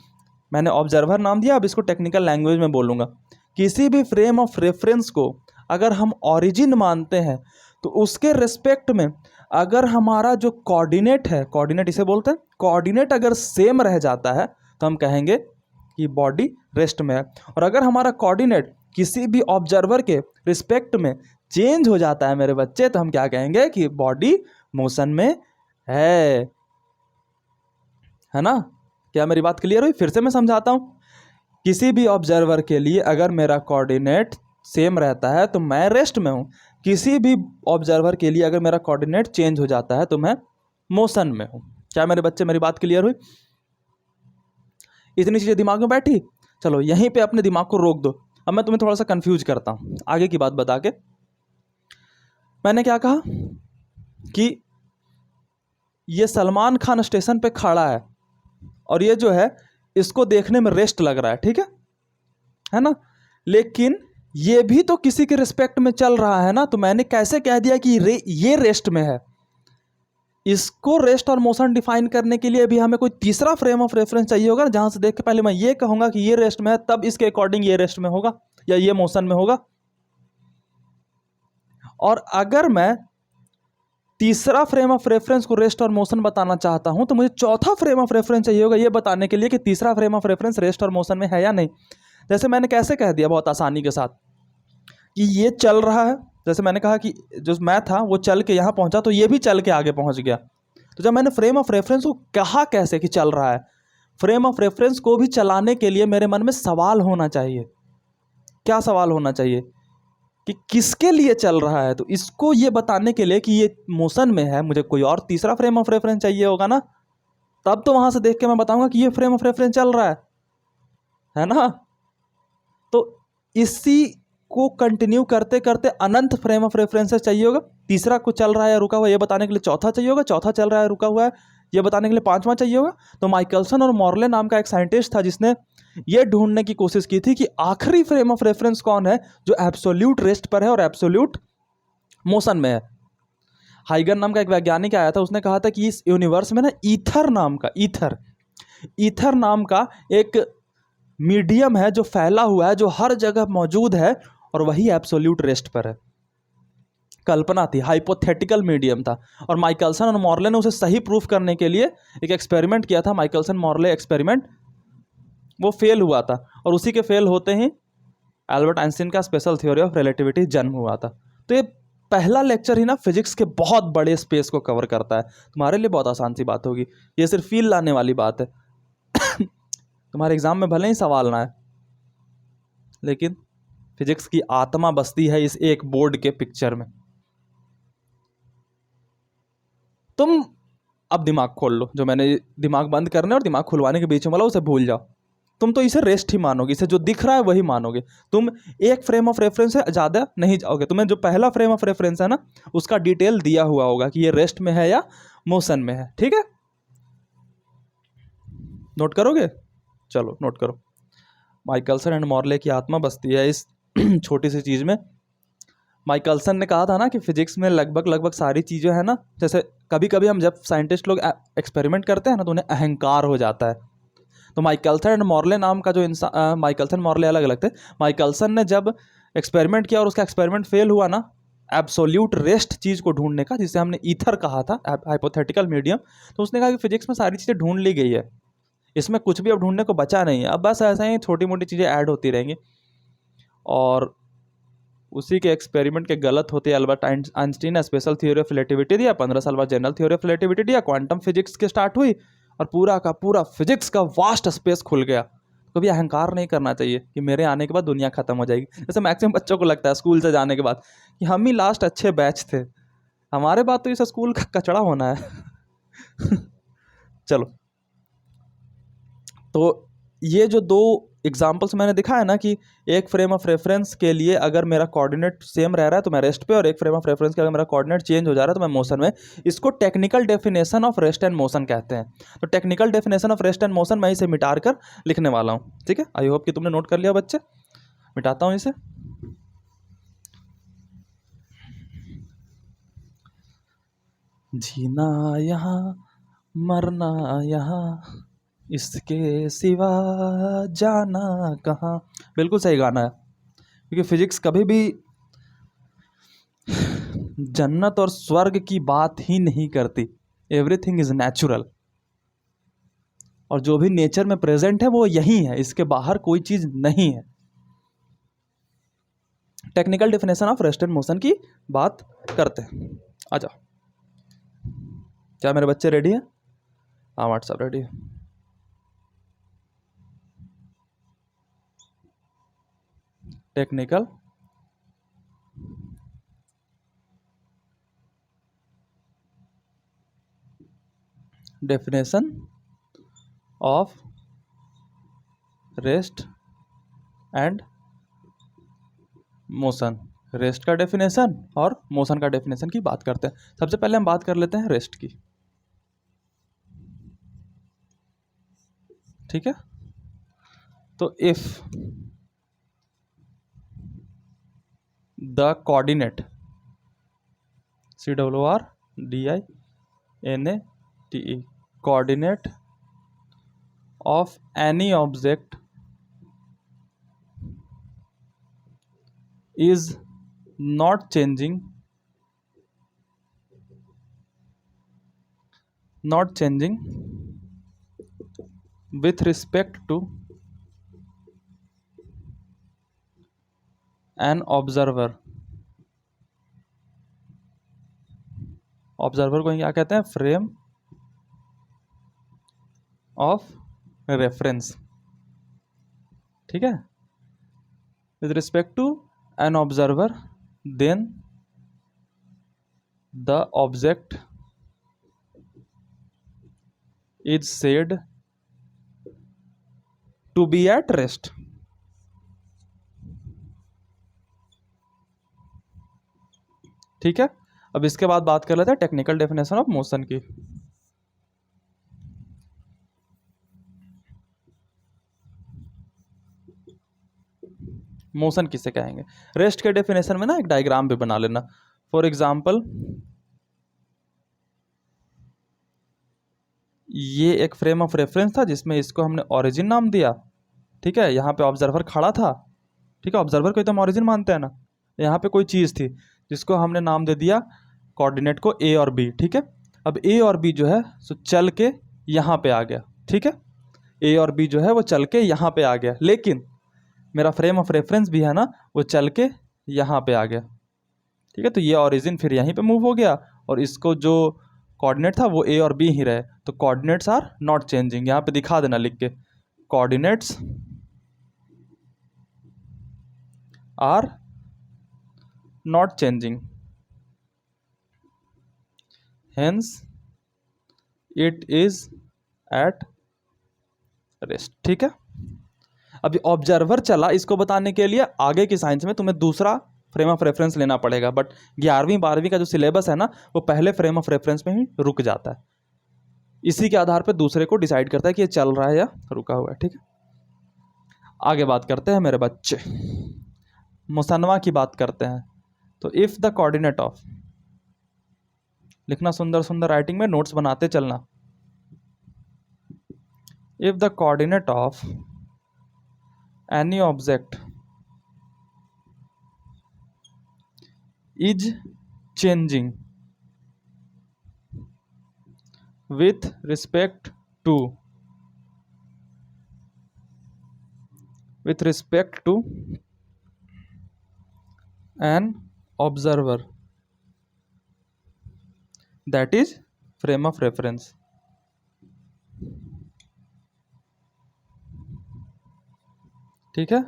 S1: मैंने ऑब्जर्वर नाम दिया, अब इसको टेक्निकल लैंग्वेज में बोलूँगा, किसी भी फ्रेम ऑफ रेफरेंस को अगर हम ओरिजिन मानते हैं तो उसके रिस्पेक्ट में अगर हमारा जो कोऑर्डिनेट है, कोऑर्डिनेट इसे बोलते हैं, कोऑर्डिनेट अगर सेम रह जाता है तो हम कहेंगे कि बॉडी रेस्ट में है, और अगर हमारा कोऑर्डिनेट किसी भी ऑब्जर्वर के रिस्पेक्ट में चेंज हो जाता है मेरे बच्चे, तो हम क्या कहेंगे कि बॉडी मोशन में है ना। क्या मेरी बात क्लियर हुई? फिर से मैं समझाता हूँ, किसी भी ऑब्जर्वर के लिए अगर मेरा कोऑर्डिनेट सेम रहता है तो मैं रेस्ट में हूँ, किसी भी ऑब्जर्वर के लिए अगर मेरा कोऑर्डिनेट चेंज हो जाता है तो मैं मोशन में हूँ। क्या मेरे बच्चे मेरी बात क्लियर हुई? इतनी चीज़ें दिमाग में बैठी, चलो यहीं पे अपने दिमाग को रोक दो। अब मैं तुम्हें थोड़ा सा कंफ्यूज करता हूँ आगे की बात बता के। मैंने क्या कहा कि ये सलमान खान स्टेशन पे खड़ा है और ये जो है इसको देखने में रेस्ट लग रहा है, ठीक है ना, लेकिन ये भी तो किसी के रिस्पेक्ट में चल रहा है ना, तो मैंने कैसे कह दिया कि ये रेस्ट में है। इसको रेस्ट और मोशन डिफाइन करने के लिए भी हमें कोई तीसरा फ्रेम ऑफ रेफरेंस चाहिए होगा, जहां से देख के पहले मैं ये कहूंगा कि ये रेस्ट में है, तब इसके अकॉर्डिंग ये रेस्ट में होगा या ये मोशन में होगा। और अगर मैं तीसरा फ्रेम ऑफ रेफरेंस को रेस्ट और मोशन बताना चाहता हूं तो मुझे चौथा फ्रेम ऑफ रेफरेंस चाहिए होगा ये बताने के लिए कि तीसरा फ्रेम ऑफ रेफरेंस रेस्ट और मोशन में है या नहीं। जैसे मैंने कैसे कह दिया बहुत आसानी के साथ कि ये चल रहा है, जैसे मैंने कहा कि जो मैं था वो चल के यहाँ पहुँचा तो ये भी चल के आगे पहुँच गया। तो जब मैंने फ्रेम ऑफ रेफरेंस को कहा कैसे कि चल रहा है, फ्रेम ऑफ रेफरेंस को भी चलाने के लिए मेरे मन में सवाल होना चाहिए। क्या सवाल होना चाहिए कि किसके लिए चल रहा है, तो इसको ये बताने के लिए कि ये मोशन में है मुझे कोई और तीसरा फ्रेम ऑफ रेफरेंस चाहिए होगा ना, तब तो वहाँ से देख के मैं बताऊँगा कि ये फ्रेम ऑफ रेफरेंस चल रहा है ना। तो इसी को कंटिन्यू करते करते अनंत फ्रेम ऑफ रेफरेंसेस चाहिए होगा। तीसरा कुछ चल रहा है या रुका हुआ है ये बताने के लिए चौथा चाहिए होगा, चौथा चल रहा है रुका हुआ है ये बताने के लिए पांचवा चाहिए होगा। तो माइकलसन और मॉर्ले नाम का एक साइंटिस्ट था जिसने ये ढूंढने की कोशिश की थी कि आखिरी फ्रेम ऑफ रेफरेंस कौन है जो एब्सोल्यूट रेस्ट पर है और एब्सोल्यूट मोशन में है। हाइगर नाम का एक वैज्ञानिक आया था, उसने कहा था कि इस यूनिवर्स में ना ईथर नाम का एक मीडियम है जो फैला हुआ है, जो हर जगह मौजूद है और वही एब्सोल्यूट रेस्ट पर है। कल्पना थी, हाइपोथेटिकल मीडियम था, और माइकलसन और मॉर्ले ने उसे सही प्रूफ करने के लिए एक एक्सपेरिमेंट किया था, माइकलसन मॉर्ले एक्सपेरिमेंट। वो फेल हुआ था और उसी के फेल होते ही एल्बर्ट आइंस्टीन का स्पेशल थ्योरी ऑफ रिलेटिविटी जन्म हुआ था। तो ये पहला लेक्चर ही ना फिजिक्स के बहुत बड़े स्पेस को कवर करता है। तुम्हारे लिए बहुत आसान सी बात होगी, ये सिर्फ फील लाने वाली बात है। तुम्हारे एग्जाम में भले ही सवाल ना है, लेकिन फिजिक्स की आत्मा बसती है इस एक बोर्ड के पिक्चर में। तुम अब दिमाग खोल लो, जो मैंने दिमाग बंद करने और दिमाग खुलवाने के बीच में बोला उसे भूल जाओ। तुम तो इसे रेस्ट ही मानोगे, इसे जो दिख रहा है वही मानोगे। तुम एक फ्रेम ऑफ रेफरेंस से ज़्यादा नहीं जाओगे। तुम्हें जो पहला फ्रेम ऑफ रेफरेंस है ना, उसका डिटेल दिया हुआ होगा कि ये रेस्ट में है या मोशन में है। ठीक है, नोट करोगे? चलो नोट करो। माइकलसन एंड मॉर्ले की आत्मा बसती है इस छोटी सी चीज़ में। माइकलसन ने कहा था ना कि फिजिक्स में लगभग सारी चीज़ें हैं ना, जैसे कभी कभी हम जब साइंटिस्ट लोग एक्सपेरिमेंट करते हैं ना तो उन्हें अहंकार हो जाता है। तो माइकलसन एंड मॉर्ले नाम का जो इंसान, माइकलसन मॉर्ले अलग अलग थे। माइकलसन ने जब एक्सपेरिमेंट किया और उसका एक्सपेरिमेंट फेल हुआ ना, एब्सोल्यूट रेस्ट चीज़ को ढूंढने का, जिसे हमने ईथर कहा था, हाइपोथेटिकल मीडियम, तो उसने कहा कि फिजिक्स में सारी चीज़ें ढूंढ ली गई है, इसमें कुछ भी अब ढूंढने को बचा नहीं है, अब बस ऐसा ही छोटी मोटी चीज़ें ऐड होती रहेंगी। और उसी के एक्सपेरिमेंट के गलत होते अल्बर्ट आइंस्टीन ने स्पेशल थ्योरी ऑफ रिलेटिविटी दिया, 15 साल बाद जनरल थ्योरी ऑफ रिलेटिविटी दिया, क्वांटम फिजिक्स की स्टार्ट हुई और पूरा का पूरा फिजिक्स का वास्ट स्पेस खुल गया। कभी अहंकार नहीं करना चाहिए कि मेरे आने के बाद दुनिया खत्म हो जाएगी। जैसे मैक्सिमम बच्चों को लगता है स्कूल से जाने के बाद कि हम ही लास्ट अच्छे बैच थे, हमारे बाद तो इस स्कूल का कचड़ा होना है। चलो, तो ये जो दो एग्जाम्पल्स मैंने दिखाया ना कि एक फ्रेम ऑफ रेफरेंस के लिए अगर मेरा कोऑर्डिनेट सेम रह रहा है तो मैं रेस्ट पे, और एक फ्रेम ऑफ रेफरेंस के अगर मेरा कोऑर्डिनेट चेंज हो जा रहा है तो मैं मोशन में, इसको technical definition of rest and motion कहते हैं। तो technical definition of rest and motion मैं इसे मिटा कर लिखने वाला हूँ। ठीक है, आई होप कि तुमने नोट कर लिया बच्चे। मिटाता हूँ इसे। जीना यहाँ, मरना यहाँ, इसके सिवा जाना कहाँ। बिल्कुल सही गाना है, क्योंकि फिजिक्स कभी भी जन्नत और स्वर्ग की बात ही नहीं करती। एवरीथिंग इज नेचुरल, और जो भी नेचर में प्रेजेंट है वो यही है, इसके बाहर कोई चीज नहीं है। Technical definition of rest and motion की बात करते हैं। आ जाओ, क्या मेरे बच्चे रेडी हैं? हाँ, व्हाट्सअप रेडी है। Technical definition of rest and motion. Rest का डेफिनेशन और मोशन का डेफिनेशन की बात करते हैं। सबसे पहले हम बात कर लेते हैं रेस्ट की। ठीक है, तो if the coordinate COORDINATE coordinate of any object is not changing with respect to an observer। Observer को क्या कहते हैं? Frame of reference. ठीक है, with respect to an observer, then the object is said to be at rest। ठीक है, अब इसके बाद बात कर लेते हैं टेक्निकल डेफिनेशन ऑफ मोशन की। मोशन किसे कहेंगे? रेस्ट के डेफिनेशन में ना एक डायग्राम भी बना लेना। फॉर एग्जाम्पल, ये एक फ्रेम ऑफ रेफरेंस था जिसमें इसको हमने ओरिजिन नाम दिया। ठीक है, यहाँ पे ऑब्जर्वर खड़ा था। ठीक है, ऑब्जर्वर को तो हम ओरिजिन मानते हैं ना। यहाँ पे कोई चीज़ थी जिसको हमने नाम दे दिया कोऑर्डिनेट को ए और बी। ठीक है, अब ए और बी जो है सो चल के यहाँ पे आ गया। ठीक है, ए और बी जो है वो चल के यहाँ पे आ गया, लेकिन मेरा फ्रेम ऑफ रेफरेंस भी है ना, वो चल के यहाँ पे आ गया। ठीक है, तो ये ओरिजिन फिर यहीं पे मूव हो गया और इसको जो कोऑर्डिनेट था वो ए और बी ही रहे। तो कोऑर्डिनेट्स आर नॉट चेंजिंग। यहाँ पे दिखा देना लिख के, coordinates are not changing, hence it is at rest. ठीक है, अभी ऑब्जर्वर चला, इसको बताने के लिए आगे की साइंस में तुम्हें दूसरा फ्रेम ऑफ रेफरेंस लेना पड़ेगा, बट 11वीं 12वीं का जो सिलेबस है ना, वो पहले फ्रेम ऑफ रेफरेंस में ही रुक जाता है। इसी के आधार पर दूसरे को डिसाइड करता है कि ये चल रहा है या रुका हुआ है। ठीक है, आगे बात करते हैं मेरे बच्चे, मुसन्वा की बात करते हैं। तो इफ द कोऑर्डिनेट ऑफ, लिखना सुंदर सुंदर राइटिंग में, नोट्स बनाते चलना। If the coordinate of any object is changing with respect to an observer, that is frame of reference। ठीक है,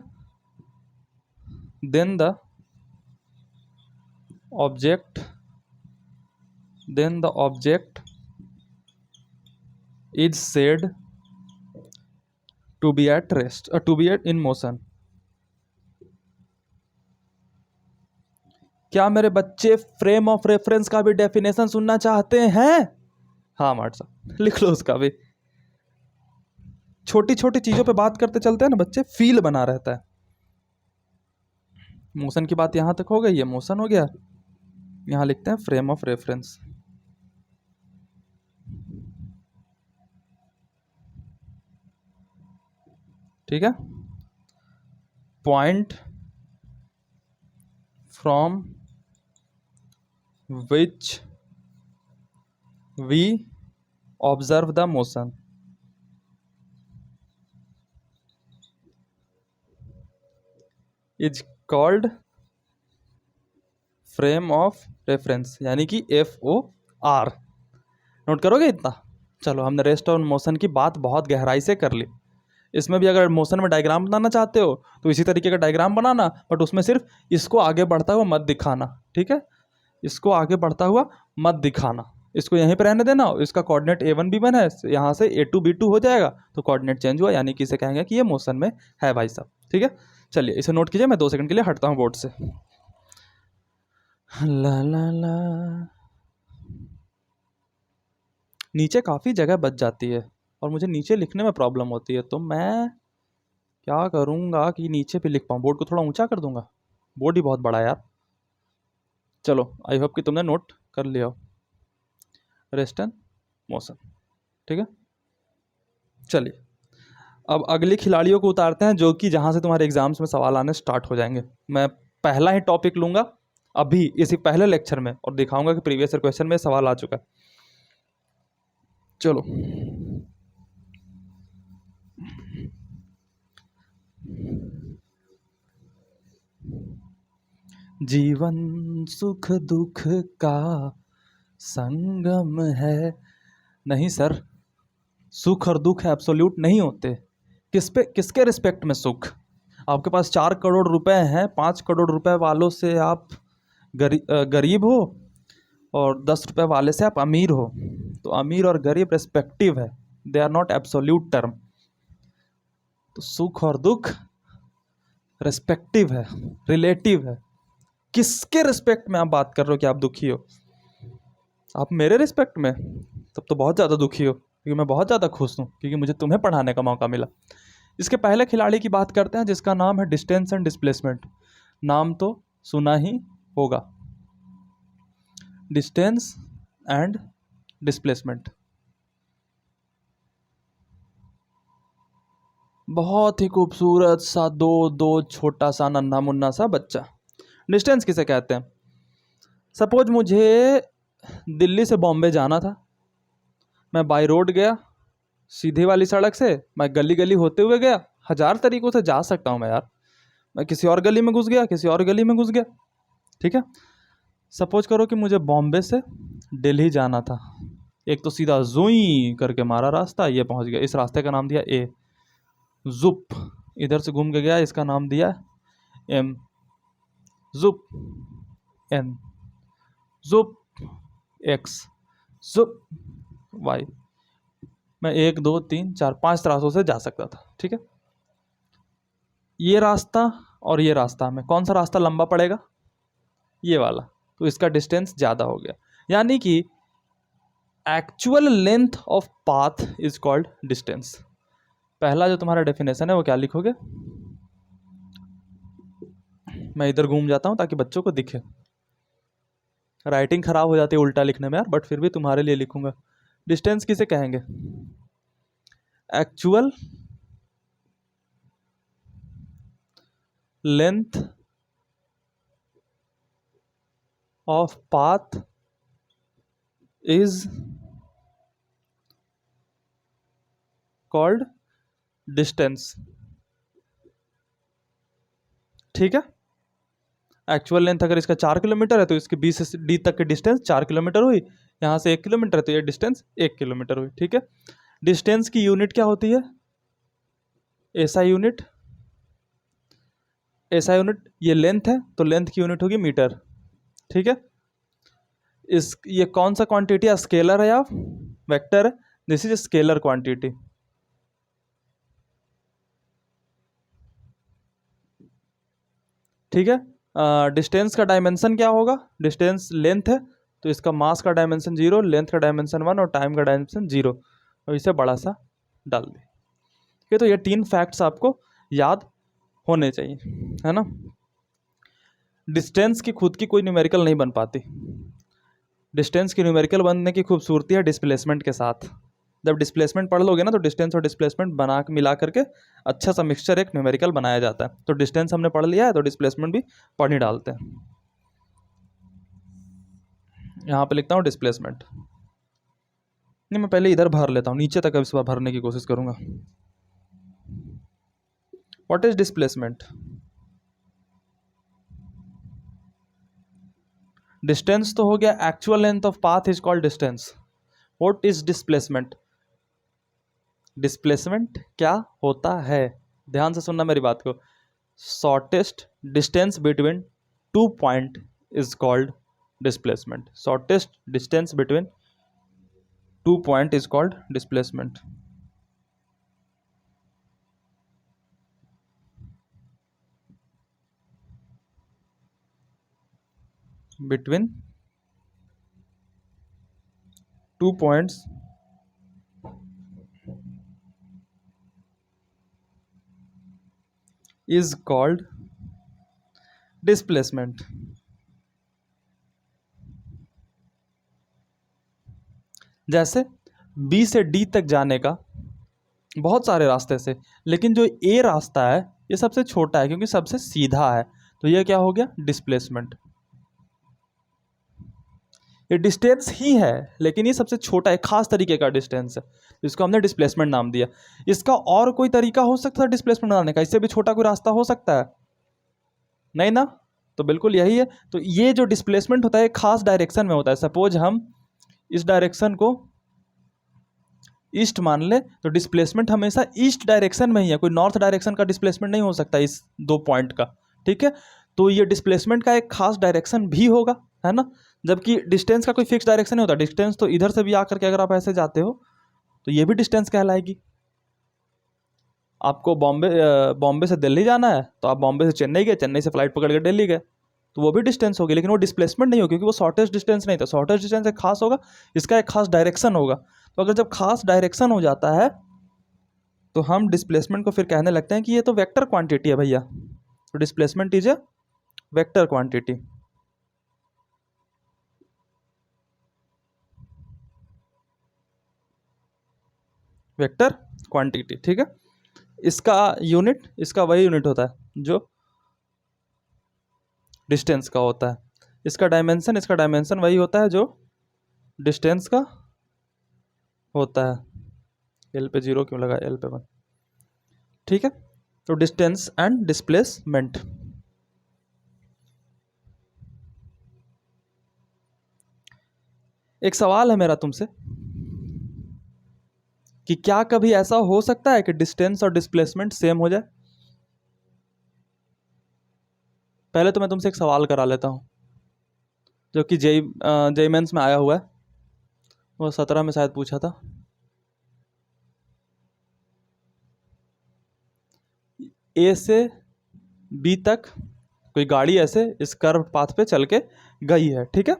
S1: then the object is said to be at rest, to be in motion। क्या मेरे बच्चे frame of reference का भी definition सुनना चाहते हैं? हाँ मार्ट साहब, लिख लो उसका भी। छोटी छोटी चीजों पे बात करते चलते हैं ना बच्चे, फील बना रहता है। मोशन की बात यहां तक हो गई है, मोशन हो गया। यहां लिखते हैं फ्रेम ऑफ रेफरेंस। ठीक है, point from which we observe the motion is called frame of reference, यानी कि FOR। नोट करोगे इतना? चलो, हमने रेस्ट ऑन मोशन की बात बहुत गहराई से कर ली। इसमें भी अगर मोशन में डायग्राम बनाना चाहते हो तो इसी तरीके का डायग्राम बनाना, बट उसमें सिर्फ इसको आगे बढ़ता हुआ मत दिखाना। ठीक है, इसको आगे बढ़ता हुआ मत दिखाना, इसको यहीं पर रहने देना। इसका कोऑर्डिनेट A1 B1 है, यहाँ से A2 B2 हो जाएगा, तो कोऑर्डिनेट चेंज हुआ, यानी कि इसे कहेंगे कि ये मोशन में है भाई साहब। ठीक है, चलिए इसे नोट कीजिए। मैं 2 सेकंड के लिए हटता हूँ बोर्ड से। ला ला ला, नीचे काफ़ी जगह बच जाती है और मुझे नीचे लिखने में प्रॉब्लम होती है, तो मैं क्या करूँगा कि नीचे पे लिख पाऊँ। बोर्ड को थोड़ा ऊंचा कर दूंगा, बोर्ड ही बहुत बड़ा है यार। चलो, आई होप कि तुमने नोट कर लिया हो रेस्ट एंड मोशन। ठीक है, चलिए अब अगली खिलाड़ियों को उतारते हैं, जो कि जहाँ से तुम्हारे एग्जाम्स में सवाल आने स्टार्ट हो जाएंगे। मैं पहला ही टॉपिक लूँगा अभी इसी पहले लेक्चर में और दिखाऊंगा कि प्रीवियस ईयर क्वेश्चन में सवाल आ चुका है। चलो, जीवन सुख दुख का संगम है। नहीं सर, सुख और दुख एब्सोल्यूट नहीं होते। किसके रिस्पेक्ट में सुख? आपके पास 4 करोड़ रुपए हैं, 5 करोड़ रुपए वालों से आप गरीब हो और 10 रुपए वाले से आप अमीर हो, तो अमीर और गरीब रिस्पेक्टिव है, they are not absolute term. तो सुख और दुख रिस्पेक्टिव है, रिलेटिव है। किसके रिस्पेक्ट में आप बात कर रहे हो कि आप दुखी हो? आप मेरे रिस्पेक्ट में? तब तो बहुत ज़्यादा दुखी हो, क्योंकि मैं बहुत ज़्यादा खुश हूँ क्योंकि मुझे तुम्हें पढ़ाने का मौका मिला। इसके पहले खिलाड़ी की बात करते हैं, जिसका नाम है डिस्टेंस एंड डिस्प्लेसमेंट। नाम तो सुना ही होगा, डिस्टेंस एंड डिस्प्लेसमेंट। बहुत ही खूबसूरत सा दो छोटा सा नन्हा मुन्ना सा बच्चा। डिस्टेंस किसे कहते हैं? सपोज मुझे दिल्ली से बॉम्बे जाना था, मैं बाई रोड गया, सीधी वाली सड़क से, मैं गली गली होते हुए गया। 1000 तरीकों से जा सकता हूँ मैं यार, मैं किसी और गली में घुस गया, किसी और गली में घुस गया। ठीक है, सपोज करो कि मुझे बॉम्बे से दिल्ली जाना था, एक तो सीधा जुई करके मारा रास्ता, ये पहुँच गया। इस रास्ते का नाम दिया A। जुप, इधर से घूम के गया, इसका नाम दिया M। जुप एन, जुप एक्स, जुप वाई। मैं 1 2 3 4 5 रास्तों से जा सकता था, ठीक है। ये रास्ता और ये रास्ता में कौन सा रास्ता लंबा पड़ेगा? ये वाला, तो इसका डिस्टेंस ज़्यादा हो गया। यानी कि actual length of path is called distance. पहला जो तुम्हारा डेफिनेशन है वो क्या लिखोगे? मैं इधर घूम जाता हूँ ताकि बच्चों को दिखे। राइटिंग खराब हो जाती है उल्टा लिखने में यार, बट फिर भी तुम्हारे लिए लिखूंगा। डिस्टेंस किसे कहेंगे? Actual length of path is called distance, ठीक है। एक्चुअल लेंथ अगर इसका 4 किलोमीटर है तो इसके बी से डी तक की डिस्टेंस 4 किलोमीटर हुई। यहाँ से 1 किलोमीटर है तो ये डिस्टेंस 1 किलोमीटर हुई, ठीक है। डिस्टेंस की यूनिट क्या होती है? SI unit. एसआई यूनिट, ये लेंथ है तो लेंथ की यूनिट होगी मीटर, ठीक है। ये कौन सा क्वांटिटी है? स्केलर है या वेक्टर है? दिस इज स्केलर क्वांटिटी, ठीक है। डिस्टेंस का डायमेंशन क्या होगा? डिस्टेंस लेंथ है तो इसका मास का डायमेंशन 0, लेंथ का डायमेंशन 1 और टाइम का डायमेंशन 0, और इसे बड़ा सा डाल दे, ठीक है। तो ये 3 फैक्ट्स आपको याद होने चाहिए, है ना। डिस्टेंस की खुद की कोई न्यूमेरिकल नहीं बन पाती। डिस्टेंस की न्यूमेरिकल बनने की खूबसूरती है डिस्प्लेसमेंट के साथ। जब डिस्प्लेसमेंट पढ़ लोगे ना तो डिस्टेंस और डिस्प्लेसमेंट बना मिला करके अच्छा सा मिक्सचर एक न्यूमेरिकल बनाया जाता है। तो डिस्टेंस हमने पढ़ लिया है तो डिस्प्लेसमेंट भी पढ़ ही डालते हैं। यहाँ पे लिखता हूँ डिस्प्लेसमेंट। नहीं, मैं पहले इधर भर लेता हूँ, नीचे तक अब इस बार भरने की कोशिश करूँगा। What is displacement? डिस्टेंस तो हो गया, actual length of path is called distance. What is displacement? Displacement क्या होता है? ध्यान से सुनना मेरी बात को। Shortest distance between 2 point is called displacement. Shortest distance between 2 point is called displacement. Between 2 points is called displacement. जैसे बी से डी तक जाने का बहुत सारे रास्ते से, लेकिन जो ए रास्ता है ये सबसे छोटा है क्योंकि सबसे सीधा है, तो ये क्या हो गया? डिस्प्लेसमेंट। ये डिस्टेंस ही है लेकिन ये सबसे छोटा है, खास तरीके का डिस्टेंस है, जिसको हमने डिस्प्लेसमेंट नाम दिया। इसका और कोई तरीका हो सकता है डिस्प्लेसमेंट बनाने का? इससे भी छोटा कोई रास्ता हो सकता है? नहीं ना, तो बिल्कुल यही है। तो ये जो डिस्प्लेसमेंट होता है खास डायरेक्शन में होता है। सपोज हम इस डायरेक्शन को ईस्ट मान ले तो डिस्प्लेसमेंट हमेशा ईस्ट डायरेक्शन में ही है, कोई नॉर्थ डायरेक्शन का डिस्प्लेसमेंट नहीं हो सकता इस 2 पॉइंट का, ठीक है। तो ये डिस्प्लेसमेंट का एक खास डायरेक्शन भी होगा, है ना। जबकि डिस्टेंस का कोई फिक्स डायरेक्शन नहीं होता। डिस्टेंस तो इधर से भी आकर के अगर आप ऐसे जाते हो तो ये भी डिस्टेंस कहलाएगी। आपको बॉम्बे से दिल्ली जाना है तो आप बॉम्बे से चेन्नई गए, चेन्नई से फ्लाइट पकड़ के दिल्ली गए, तो वो भी डिस्टेंस होगी, लेकिन वो डिस्प्लेसमेंट नहीं होगी क्योंकि वो शॉर्टेस्ट डिस्टेंस नहीं था। शॉर्टेस्ट डिस्टेंस एक खास होगा, इसका एक खास डायरेक्शन होगा। तो अगर जब खास डायरेक्शन हो जाता है तो हम डिस्प्लेसमेंट को फिर कहने लगते हैं कि ये तो वेक्टर क्वांटिटी है भैया। तो displacement is a vector quantity. Vector quantity, ठीक है। इसका यूनिट, इसका वही यूनिट होता है जो डिस्टेंस का होता है। इसका डायमेंशन वही होता है जो डिस्टेंस का होता है। एल पे 0 क्यों लगा, एल पे 1, ठीक है। तो डिस्टेंस एंड डिस्प्लेसमेंट। एक सवाल है मेरा तुमसे कि क्या कभी ऐसा हो सकता है कि डिस्टेंस और डिस्प्लेसमेंट सेम हो जाए? पहले तो मैं तुमसे एक सवाल करा लेता हूँ जो कि जेई मेंस में आया हुआ है, वो 17 में शायद पूछा था। ए से बी तक कोई गाड़ी ऐसे इस कर्व पाथ पे चल के गई है, ठीक है।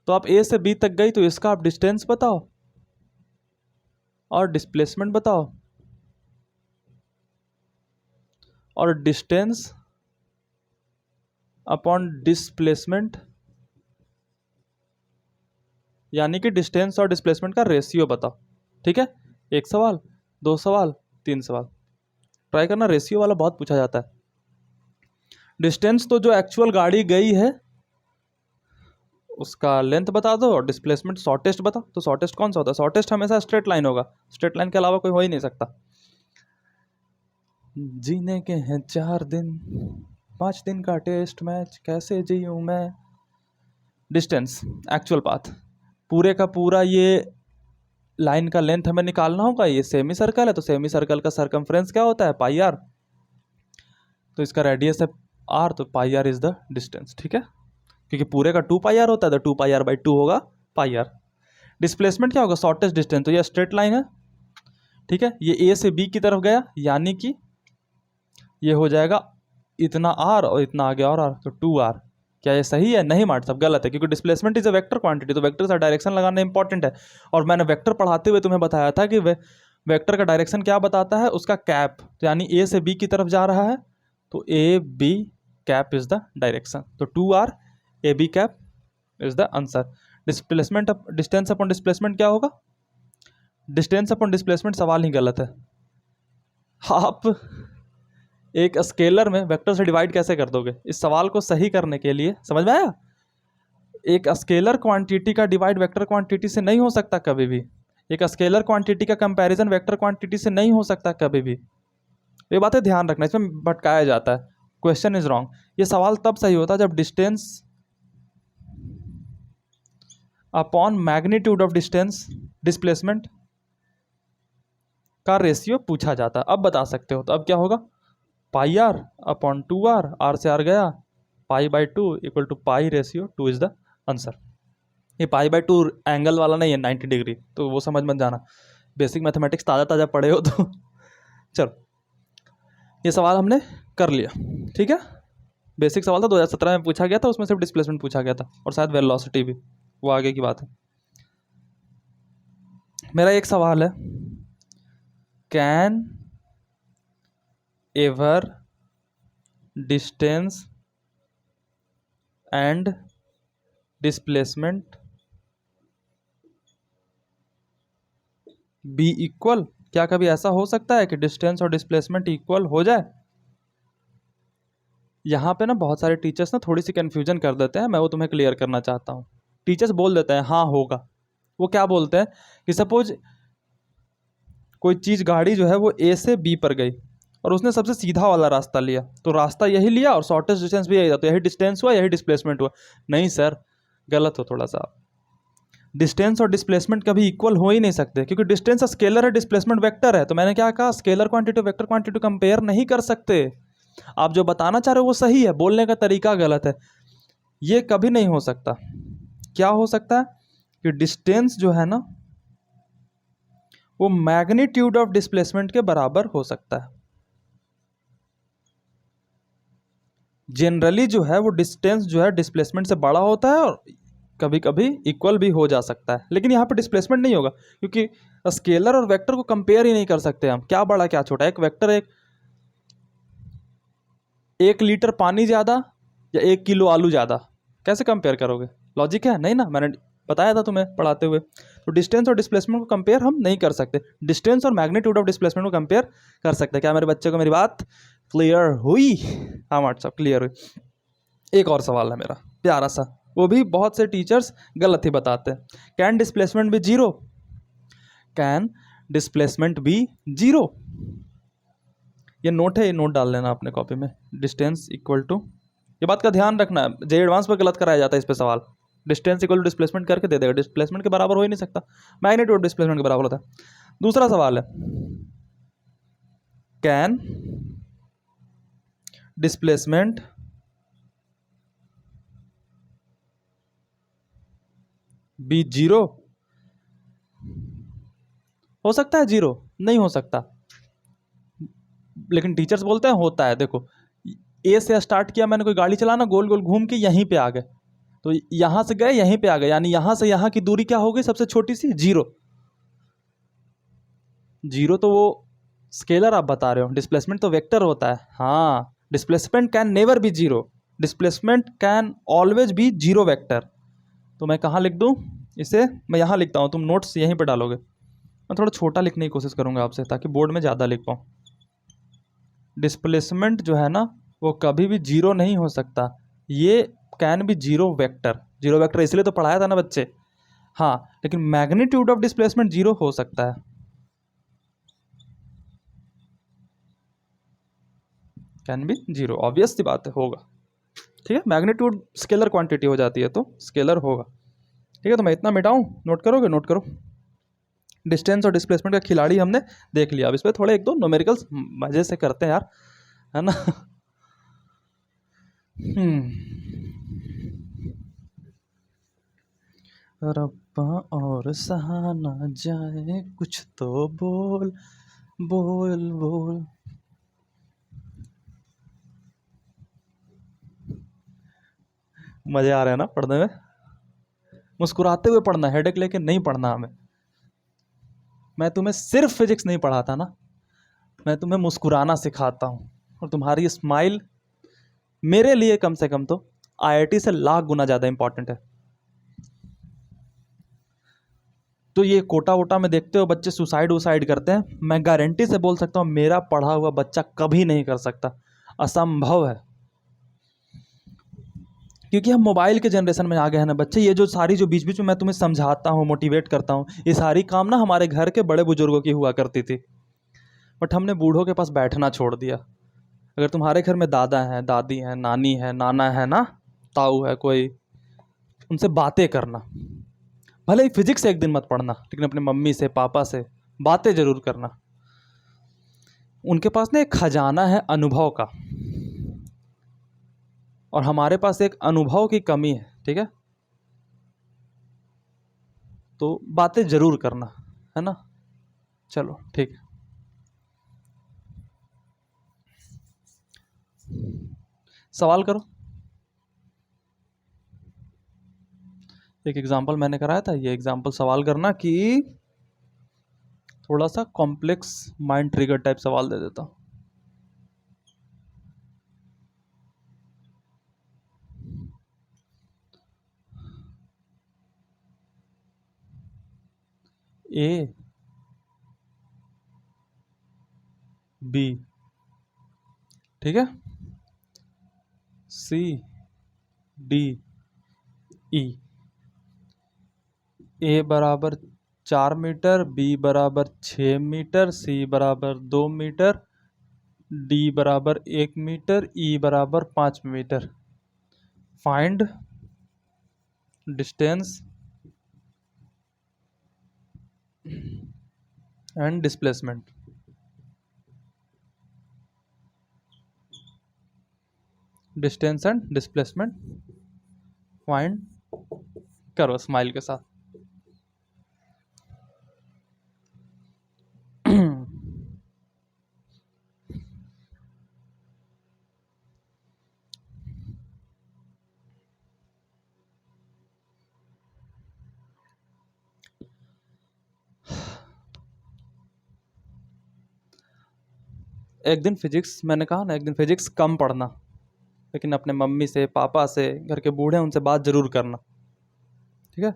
S1: तो आप ए से बी तक गई तो इसका आप डिस्टेंस बताओ और डिस्प्लेसमेंट बताओ, और डिस्टेंस अपॉन डिस्प्लेसमेंट यानी कि डिस्टेंस और डिस्प्लेसमेंट का रेशियो बताओ, ठीक है। एक सवाल, दो सवाल, तीन सवाल, ट्राई करना। रेशियो वाला बहुत पूछा जाता है। डिस्टेंस तो जो एक्चुअल गाड़ी गई है उसका लेंथ बता दो, और डिस्प्लेसमेंट शॉर्टेस्ट बताओ। तो शॉर्टेस्ट कौन सा होता है? शॉर्टेस्ट हमेशा स्ट्रेट लाइन होगा, स्ट्रेट लाइन के अलावा कोई हो ही नहीं सकता। जीने के हैं 4 दिन, 5 दिन का टेस्ट मैच, कैसे जीऊँ मैं। डिस्टेंस एक्चुअल पाथ, पूरे का पूरा ये लाइन का लेंथ हमें निकालना होगा। ये सेमी सर्कल है तो सेमी सर्कल का सरकमफ्रेंस क्या होता है? पाई आर। तो इसका रेडियस है आर, तो पाई आर इज द डिस्टेंस, ठीक है। क्योंकि पूरे का 2 पाई आर होता है तो 2 पाई आर बाई 2 होगा पाई आर। डिस्प्लेसमेंट क्या होगा? शॉर्टेस्ट डिस्टेंस, तो ये स्ट्रेट लाइन है, ठीक है। ये ए से बी की तरफ गया यानी कि ये हो जाएगा इतना आर और इतना आगे और आर, तो 2 आर। क्या ये सही है? नहीं मार्ट सब गलत है, क्योंकि displacement is a vector quantity, तो वेक्टर का डायरेक्शन लगाना इंपॉर्टेंट है। और मैंने वेक्टर पढ़ाते हुए तुम्हें बताया था कि वेक्टर का डायरेक्शन क्या बताता है? उसका कैप, यानी ए से बी की तरफ जा रहा है तो A B cap is the direction, तो 2 R A B cap is the answer. Displacement distance upon displacement क्या होगा? डिस्टेंस अपॉन डिस्प्लेसमेंट सवाल ही गलत है। आप एक स्केलर में वेक्टर से डिवाइड कैसे कर दोगे? इस सवाल को सही करने के लिए, समझ में आया? एक स्केलर क्वांटिटी का डिवाइड वेक्टर क्वांटिटी से नहीं हो सकता कभी भी। एक स्केलर क्वांटिटी का कंपैरिजन वेक्टर क्वांटिटी से नहीं हो सकता कभी भी। ये बातें ध्यान रखना, इसमें भटकाया जाता है। Question is wrong. ये सवाल तब सही होता है जब distance upon magnitude of distance displacement का रेशियो पूछा जाता है। अब बता सकते हो, तो अब क्या होगा? Pi R upon 2 R, R से आर गया, pi by 2 equal to pi ratio 2 is the answer. ये पाई बाई 2 एंगल वाला नहीं है 90 डिग्री, तो वो समझ मत जाना, बेसिक मैथमेटिक्स ताज़ा ताज़ा पढ़े हो तो चलो, ये सवाल हमने कर लिया, ठीक है। बेसिक सवाल था, 2017 में पूछा गया था, उसमें सिर्फ डिस्प्लेसमेंट पूछा गया था और शायद वेलोसिटी भी, वो आगे की बात है। मेरा एक सवाल है, can ever distance and displacement be equal? क्या कभी ऐसा हो सकता है कि डिस्टेंस और डिस्प्लेसमेंट इक्वल हो जाए? यहाँ पे ना बहुत सारे टीचर्स ना थोड़ी सी कन्फ्यूजन कर देते हैं, मैं वो तुम्हें क्लियर करना चाहता हूँ। टीचर्स बोल देते हैं हाँ होगा। वो क्या बोलते हैं कि सपोज कोई चीज़, गाड़ी जो है वो ए से बी पर गई और उसने सबसे सीधा वाला रास्ता लिया, तो रास्ता यही लिया और शॉर्टेस्ट डिस्टेंस भी यही था, तो यही डिस्टेंस हुआ, यही डिस्प्लेसमेंट हुआ। नहीं सर, गलत हो थोड़ा सा। डिस्टेंस और डिस्प्लेसमेंट कभी इक्वल हो ही नहीं सकते, क्योंकि डिस्टेंस स्केलर है, डिस्प्लेसमेंट वेक्टर है। तो मैंने क्या कहा? Scalar quantity vector quantity compare नहीं कर सकते। आप जो बताना चाह रहे हो वो सही है, बोलने का तरीका गलत है। ये कभी नहीं हो सकता। क्या हो सकता है कि डिस्टेंस जो है ना वो मैग्नीट्यूड ऑफ डिस्प्लेसमेंट के बराबर हो सकता है। जनरली जो है वो डिस्टेंस जो है डिस्प्लेसमेंट से बड़ा होता है और कभी कभी इक्वल भी हो जा सकता है, लेकिन यहाँ पे डिस्प्लेसमेंट नहीं होगा, क्योंकि स्केलर और वेक्टर को कंपेयर ही नहीं कर सकते हम। क्या बड़ा क्या छोटा? एक वेक्टर, एक लीटर पानी ज़्यादा या 1 किलो आलू ज़्यादा, कैसे कंपेयर करोगे? लॉजिक है नहीं ना, मैंने बताया था तुम्हें पढ़ाते हुए। तो डिस्टेंस और डिस्प्लेसमेंट को कंपेयर हम नहीं कर सकते, डिस्टेंस और मैग्नीट्यूड ऑफ डिस्प्लेसमेंट को कंपेयर कर सकते हैं। क्या मेरे बच्चे को मेरी बात क्लियर हुई? हाँ व्हाट्सअप क्लियर हुई। एक और सवाल है मेरा प्यारा सा, वो भी बहुत से टीचर्स गलत ही बताते हैं। Can displacement be zero? Can displacement be zero? ये नोट है, ये नोट डाल लेना अपने कॉपी में। डिस्टेंस इक्वल टू, ये बात का ध्यान रखना, जे एडवांस पर गलत कराया जाता है इस पे सवाल। डिस्टेंस इक्वल टू डिस्प्लेसमेंट करके दे देगा, डिस्प्लेसमेंट के बराबर हो ही नहीं सकता, मैग्नीट्यूड डिस्प्लेसमेंट के बराबर होता है। दूसरा सवाल है, कैन डिस्प्लेसमेंट बी जीरो? हो सकता है जीरो? नहीं हो सकता, लेकिन टीचर्स बोलते हैं होता है। देखो, ए से स्टार्ट किया मैंने कोई गाड़ी चलाना, गोल गोल घूम के यहीं पे आ गए, तो यहां से गए यहीं पे आ गए, यानी यहां से यहां की दूरी क्या हो गई सबसे छोटी सी? जीरो। जीरो तो वो स्केलर आप बता रहे हो, डिस्प्लेसमेंट तो वेक्टर होता है। हाँ, displacement can never be zero, displacement can always be zero vector. तो मैं कहाँ लिख दूँ इसे? मैं यहाँ लिखता हूँ, तुम नोट्स यहीं पर डालोगे। मैं थोड़ा छोटा लिखने की कोशिश करूँगा आपसे, ताकि बोर्ड में ज़्यादा लिख पाऊँ। डिस्प्लेसमेंट जो है ना, वो कभी भी जीरो नहीं हो सकता, ये can be zero vector. Zero vector इसलिए तो पढ़ाया था ना बच्चे। हाँ, लेकिन मैग्नीट्यूड ऑफ डिस्प्लेसमेंट जीरो हो सकता है। कैन बी जीरो, ऑब्वियस सी बात है, होगा। ठीक है, मैग्नीट्यूड स्केलर क्वांटिटी हो जाती है तो स्केलर होगा। ठीक है, तो मैं इतना मिटाऊं, नोट करोगे? नोट करो। डिस्टेंस और डिस्प्लेसमेंट का खिलाड़ी हमने देख लिया। अब इस पर थोड़े एक दो न्यूमेरिकल्स मजे से करते हैं यार, है ना। रब्बा और सहा ना जाए, कुछ तो बोल बोल बोल। मजे आ रहे हैं ना पढ़ने में? मुस्कुराते हुए पढ़ना, हेडेक लेके नहीं पढ़ना हमें। मैं तुम्हें सिर्फ फिजिक्स नहीं पढ़ाता ना, मैं तुम्हें मुस्कुराना सिखाता हूँ, और तुम्हारी स्माइल मेरे लिए कम से कम तो आईआईटी से लाख गुना ज़्यादा इंपॉर्टेंट है। तो ये कोटा वोटा में देखते हो बच्चे सुसाइड वुसाइड करते हैं, मैं गारंटी से बोल सकता हूँ मेरा पढ़ा हुआ बच्चा कभी नहीं कर सकता, असंभव है। क्योंकि हम मोबाइल के जनरेशन में आ गए हैं ना बच्चे। ये जो सारी जो बीच बीच में मैं तुम्हें समझाता हूँ, मोटिवेट करता हूँ, ये सारी काम ना हमारे घर के बड़े बुजुर्गों की हुआ करती थी, बट हमने बूढ़ों के पास बैठना छोड़ दिया। अगर तुम्हारे घर में दादा हैं, दादी हैं, नानी है, नाना है ना, ताऊ है कोई, उनसे बातें करना। भले ही फिजिक्स एक दिन मत पढ़ना, लेकिन अपने मम्मी से पापा से बातें जरूर करना। उनके पास ना एक खजाना है अनुभव का, और हमारे पास एक अनुभव की कमी है। ठीक है, तो बातें जरूर करना, है ना। चलो ठीक है, सवाल करो। एक एग्जाम्पल मैंने कराया था, ये एग्जाम्पल सवाल करना कि थोड़ा सा कॉम्प्लेक्स माइंड ट्रिगर टाइप सवाल दे देता हूँ। ए बी, ठीक है, सी डी ई। ए बराबर 4 मीटर, बी बराबर 6 मीटर, सी बराबर 2 मीटर, डी बराबर 1 मीटर, ई बराबर 5 metre. Find distance and displacement. Distance and displacement find करो स्माइल के साथ। एक दिन फिजिक्स, मैंने कहा ना एक दिन फिजिक्स कम पढ़ना, लेकिन अपने मम्मी से पापा से, घर के बूढ़े, उनसे बात जरूर करना। ठीक है,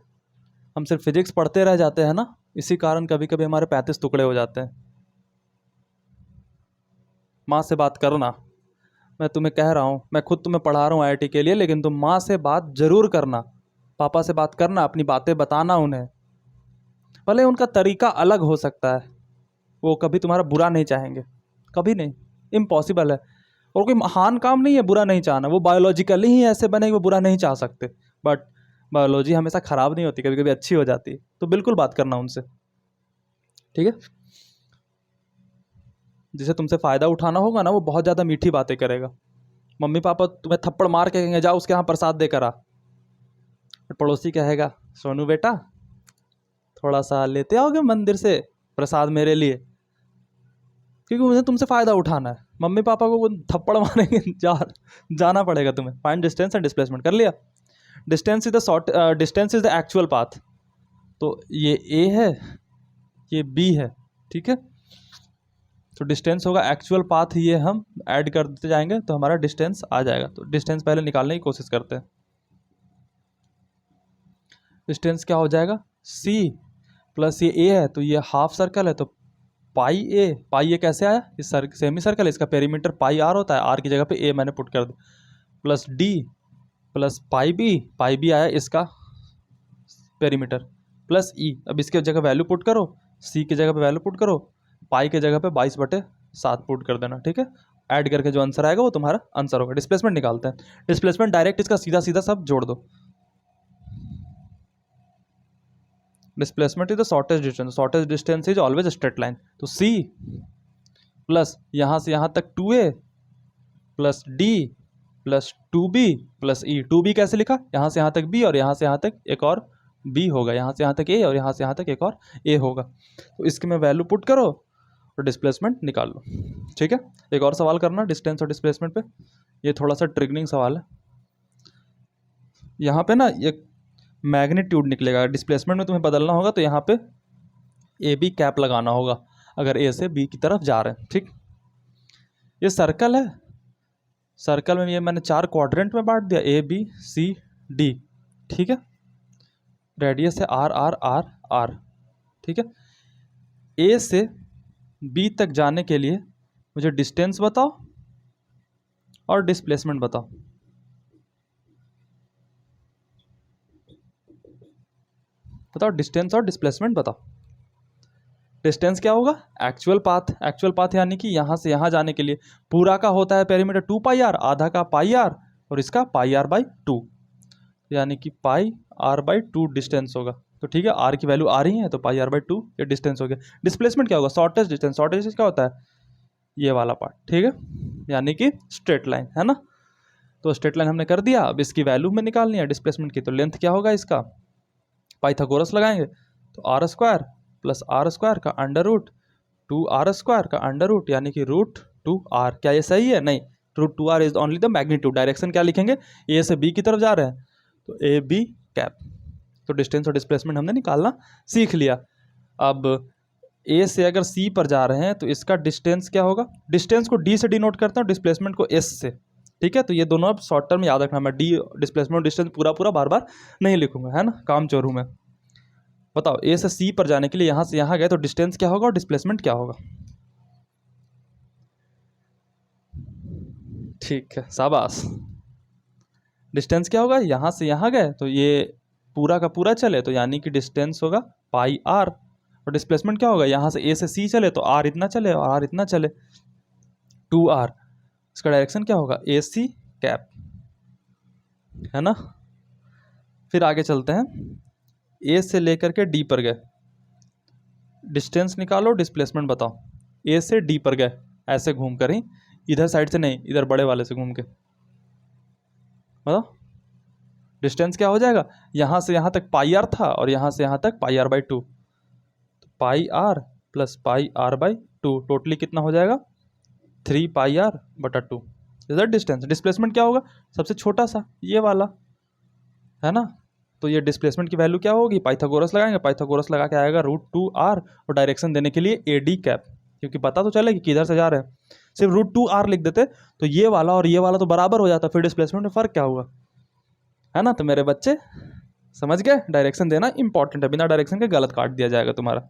S1: हम सिर्फ फिजिक्स पढ़ते रह जाते हैं ना, इसी कारण कभी कभी हमारे 35 टुकड़े हो जाते हैं। माँ से बात करना, मैं तुम्हें कह रहा हूँ, मैं खुद तुम्हें पढ़ा रहा हूँ आईआईटी के लिए, लेकिन तुम माँ से बात जरूर करना, पापा से बात करना, अपनी बातें बताना उन्हें। भले उनका तरीका अलग हो सकता है, वो कभी तुम्हारा बुरा नहीं चाहेंगे, कभी नहीं, इम्पॉसिबल है। और कोई महान काम नहीं है बुरा नहीं चाहना, वो बायोलॉजिकली ही ऐसे बने कि वो बुरा नहीं चाह सकते। बट बायोलॉजी हमेशा ख़राब नहीं होती, कभी कभी अच्छी हो जाती है, तो बिल्कुल बात करना उनसे। ठीक है, जिसे तुमसे फ़ायदा उठाना होगा ना, वो बहुत ज़्यादा मीठी बातें करेगा। मम्मी पापा तुम्हें थप्पड़ मार के कहेंगे जाओ उसके यहाँ प्रसाद देकर आ, पड़ोसी कहेगा सोनू बेटा थोड़ा सा लेते आओगे मंदिर से प्रसाद मेरे लिए, क्योंकि मुझे तुमसे फ़ायदा उठाना है। मम्मी पापा को वो थप्पड़ मारेंगे, जाना पड़ेगा तुम्हें। फाइंड डिस्टेंस एंड डिस्प्लेसमेंट कर लिया। Distance is the distance is the actual path, तो ये ए है, ये बी है, ठीक है। तो डिस्टेंस होगा एक्चुअल पाथ, ये हम ऐड करते जाएंगे तो हमारा डिस्टेंस आ जाएगा। तो डिस्टेंस पहले निकालने की कोशिश करते हैं। डिस्टेंस क्या हो जाएगा, सी प्लस ये ए है तो ये हाफ सर्कल है, तो पाई ए कैसे आया, इस सेमी सर्कल है, इसका पेरीमीटर पाई आर होता है, आर की जगह पे ए मैंने पुट कर दिया, plus D plus pi B आया इसका पेरीमीटर, प्लस ई। अब इसके जगह वैल्यू पुट करो, सी की जगह पे वैल्यू पुट करो, पाई की जगह पे 22/7 पुट कर देना, ठीक है। ऐड करके जो आंसर आएगा वो तुम्हारा आंसर होगा। डिस्प्लेसमेंट निकालते हैं। डिस्प्लेसमेंट डायरेक्ट इसका सीधा सीधा सब जोड़ दो। Displacement is the shortest distance is always straight line. तो सी प्लस यहाँ से यहाँ तक 2a plus D plus 2b plus E. 2b कैसे लिखा, यहाँ से यहाँ तक b और यहाँ से यहाँ तक एक और b होगा, यहाँ से यहाँ तक a और यहाँ से यहाँ तक एक और a होगा। तो इसके में वैल्यू पुट करो और डिस्प्लेसमेंट निकाल लो, ठीक है। एक और सवाल करना डिस्टेंस और डिस्प्लेसमेंट पे, ये थोड़ा सा ट्रिगरिंग सवाल है। यहाँ पे ना एक मैग्नीट्यूड निकलेगा, डिस्प्लेसमेंट में तुम्हें बदलना होगा तो यहाँ पे ए बी कैप लगाना होगा अगर ए से बी की तरफ जा रहे हैं, ठीक। ये सर्कल है, सर्कल में ये मैंने 4 क्वाड्रेंट में बांट दिया, ए बी सी डी, ठीक है। रेडियस है आर आर आर आर, ठीक है। ए से बी तक जाने के लिए मुझे डिस्टेंस बताओ और डिस्प्लेसमेंट बताओ। बताओ डिस्टेंस और डिस्प्लेसमेंट बताओ। डिस्टेंस क्या होगा, एक्चुअल पाथ। एक्चुअल पाथ यानी कि यहाँ से यहाँ जाने के लिए पूरा का होता है पेरीमीटर 2πr, आधा का πr और इसका πr/2, यानी कि πr/2 डिस्टेंस होगा। तो ठीक है, r की वैल्यू आ रही है तो πr/2 ये डिस्टेंस हो गया। डिस्प्लेसमेंट क्या होगा, शॉर्टेस्ट डिस्टेंस। शॉर्टेस्ट डिस्टेंस क्या होता है, ये वाला पार्ट, ठीक है, यानी कि स्ट्रेट लाइन, है ना। तो स्ट्रेट लाइन हमने कर दिया। अब इसकी वैल्यू में निकालनी है डिस्प्लेसमेंट की, तो लेंथ क्या होगा इसका, पाइथागोरस लगाएंगे तो r² प्लस r² का अंडर रूट 2r² का अंडर रूट, यानी कि √2r। क्या ये सही है, नहीं, √2r is only the magnitude. Direction क्या लिखेंगे, ए से बी की तरफ जा रहे हैं तो ए बी कैप। तो डिस्टेंस और डिस्प्लेसमेंट हमने निकालना सीख लिया। अब ए से अगर सी पर जा रहे हैं तो इसका डिस्टेंस क्या होगा, डिस्टेंस को डी से डिनोट करता हूँ, डिस्प्लेसमेंट को एस से, ठीक है। तो ये दोनों अब शॉर्ट टर्म याद रखना, मैं डी डिस्प्लेसमेंट डिस्टेंस पूरा पूरा बार बार नहीं लिखूंगा, है ना, काम चोर हूँ मैं। बताओ ए से सी पर जाने के लिए यहाँ से यहाँ गए तो डिस्टेंस क्या होगा और डिस्प्लेसमेंट क्या होगा। ठीक है, शाबाश। डिस्टेंस क्या होगा, यहाँ से यहाँ गए तो ये पूरा का पूरा चले तो यानी कि डिस्टेंस होगा πr, और डिस्प्लेसमेंट क्या होगा, यहाँ से ए से सी चले तो r इतना चले और r इतना चले, 2r। इसका डायरेक्शन क्या होगा, ए सी कैप, है ना। फिर आगे चलते हैं, ए से लेकर के डी पर गए, डिस्टेंस निकालो, डिस्प्लेसमेंट बताओ। ए से डी पर गए ऐसे घूम कर ही, इधर साइड से नहीं, इधर बड़े वाले से घूम के, बताओ डिस्टेंस क्या हो जाएगा। यहाँ से यहाँ तक πr था और यहाँ से यहाँ तक πr/2, तो πr प्लस πr/2 टोटली कितना हो जाएगा, 3πr/2 is the distance. Displacement क्या होगा, सबसे छोटा सा ये वाला, है ना। तो ये डिस्प्लेसमेंट की वैल्यू क्या होगी, पाइथागोरस लगाएंगे, पाइथागोरस लगा के आएगा √2r, और डायरेक्शन देने के लिए ए डी कैप, क्योंकि पता तो चले कि किधर से जा रहे हैं। सिर्फ √2r लिख देते तो ये वाला और ये वाला तो बराबर हो जाता, फिर डिस्प्लेसमेंट में फ़र्क क्या हुआ, है ना। तो मेरे बच्चे समझ गए, डायरेक्शन देना इंपॉर्टेंट है, बिना डायरेक्शन के गलत काट दिया जाएगा तुम्हारा।